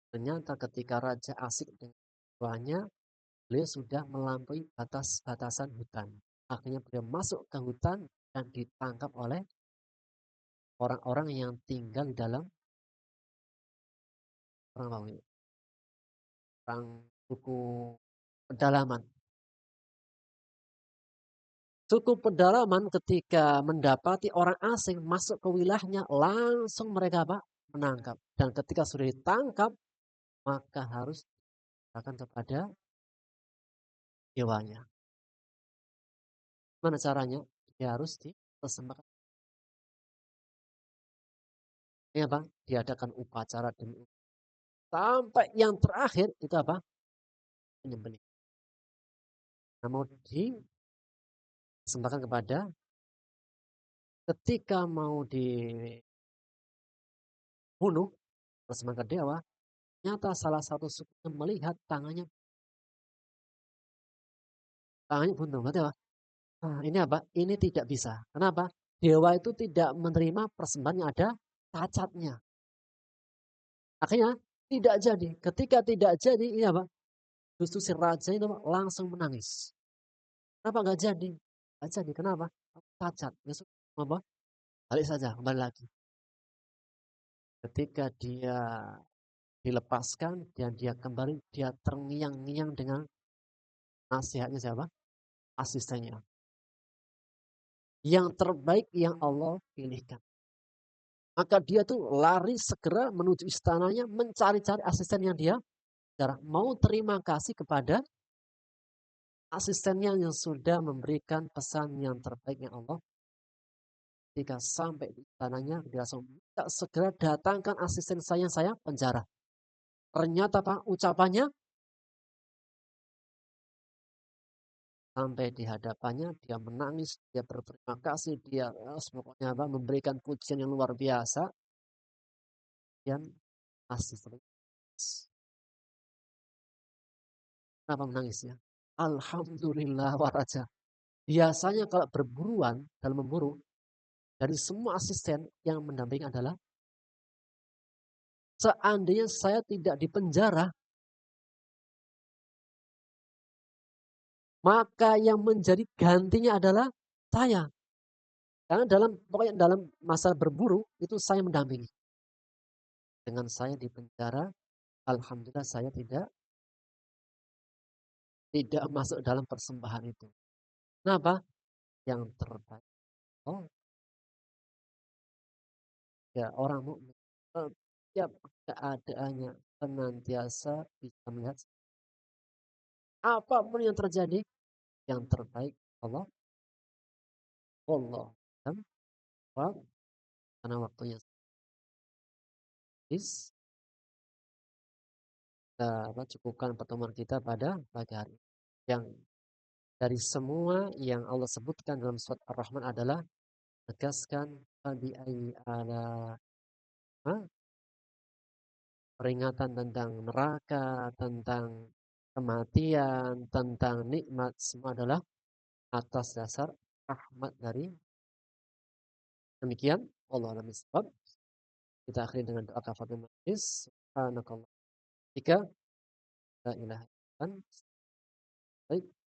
Ternyata ketika raja asik dengan tuannya, beliau sudah melampaui batas-batasan hutan. Akhirnya beliau masuk ke hutan dan ditangkap oleh orang-orang yang tinggal di dalam orang suku pedalaman. Suku pedalaman ketika mendapati orang asing masuk ke wilayahnya, langsung mereka apa? Menangkap. Dan ketika sudah ditangkap, maka harus akan kepada dewanya. Mana caranya? Dia harus dipersembahkan. Ya Bang, diadakan upacara demi sampai yang terakhir itu apa? Penyembelih. Nah, mau dipersembahkan kepada ketika mau dibunuh persembahkan dewa, nyata salah satu sukunya melihat tangannya buntung. Berarti apa? Nah, ini apa? Ini tidak bisa. Kenapa? Dewa itu tidak menerima persembahan yang ada cacatnya. Akhirnya tidak jadi. Ketika tidak jadi, ini apa? Justru si raja itu langsung menangis. Kenapa nggak jadi? Nggak jadi. Kenapa? Cacat. Besok apa? Balik saja, kembali lagi. Ketika dia dilepaskan dan dia kembali, dia terngiang-ngiang dengan nasihatnya siapa? Asistennya. Yang terbaik yang Allah pilihkan. Maka dia tuh lari segera menuju istananya mencari-cari asisten yang dia mau terima kasih kepada asistennya yang sudah memberikan pesan yang terbaik yang Allah. Ketika sampai di istananya, dia langsung minta segera datangkan asisten saya penjara. Ternyata Pak, ucapannya sampai di hadapannya, dia menangis, dia berterima kasih, dia pokoknya apa, memberikan pujian yang luar biasa. Dan asisten. Kenapa menangisnya? Alhamdulillah waraja. Biasanya kalau berburuan, dalam memburu, dari semua asisten yang mendampingi adalah seandainya saya tidak di penjara, maka yang menjadi gantinya adalah saya. Karena pokoknya dalam masa berburu itu saya mendampingi. Dengan saya di penjara, alhamdulillah saya tidak masuk dalam persembahan itu. Kenapa? Yang terbaik. Oh, ya orang mukmin setiap keadaannya senantiasa bisa melihat apapun yang terjadi, yang terbaik Allah. Allah. Karena waktunya habis, kita cukupkan pertemuan kita pada pagi hari. Yang dari semua yang Allah sebutkan dalam surat Ar-Rahman adalah tegaskan ala peringatan tentang neraka, tentang kematian, tentang nikmat, semua adalah atas dasar rahmat dari demikian Allah alam bisawab. Kita akhiri dengan doa kafaratul majlis. Subhanakallah. Tiga, la ilaha illallah. Baik.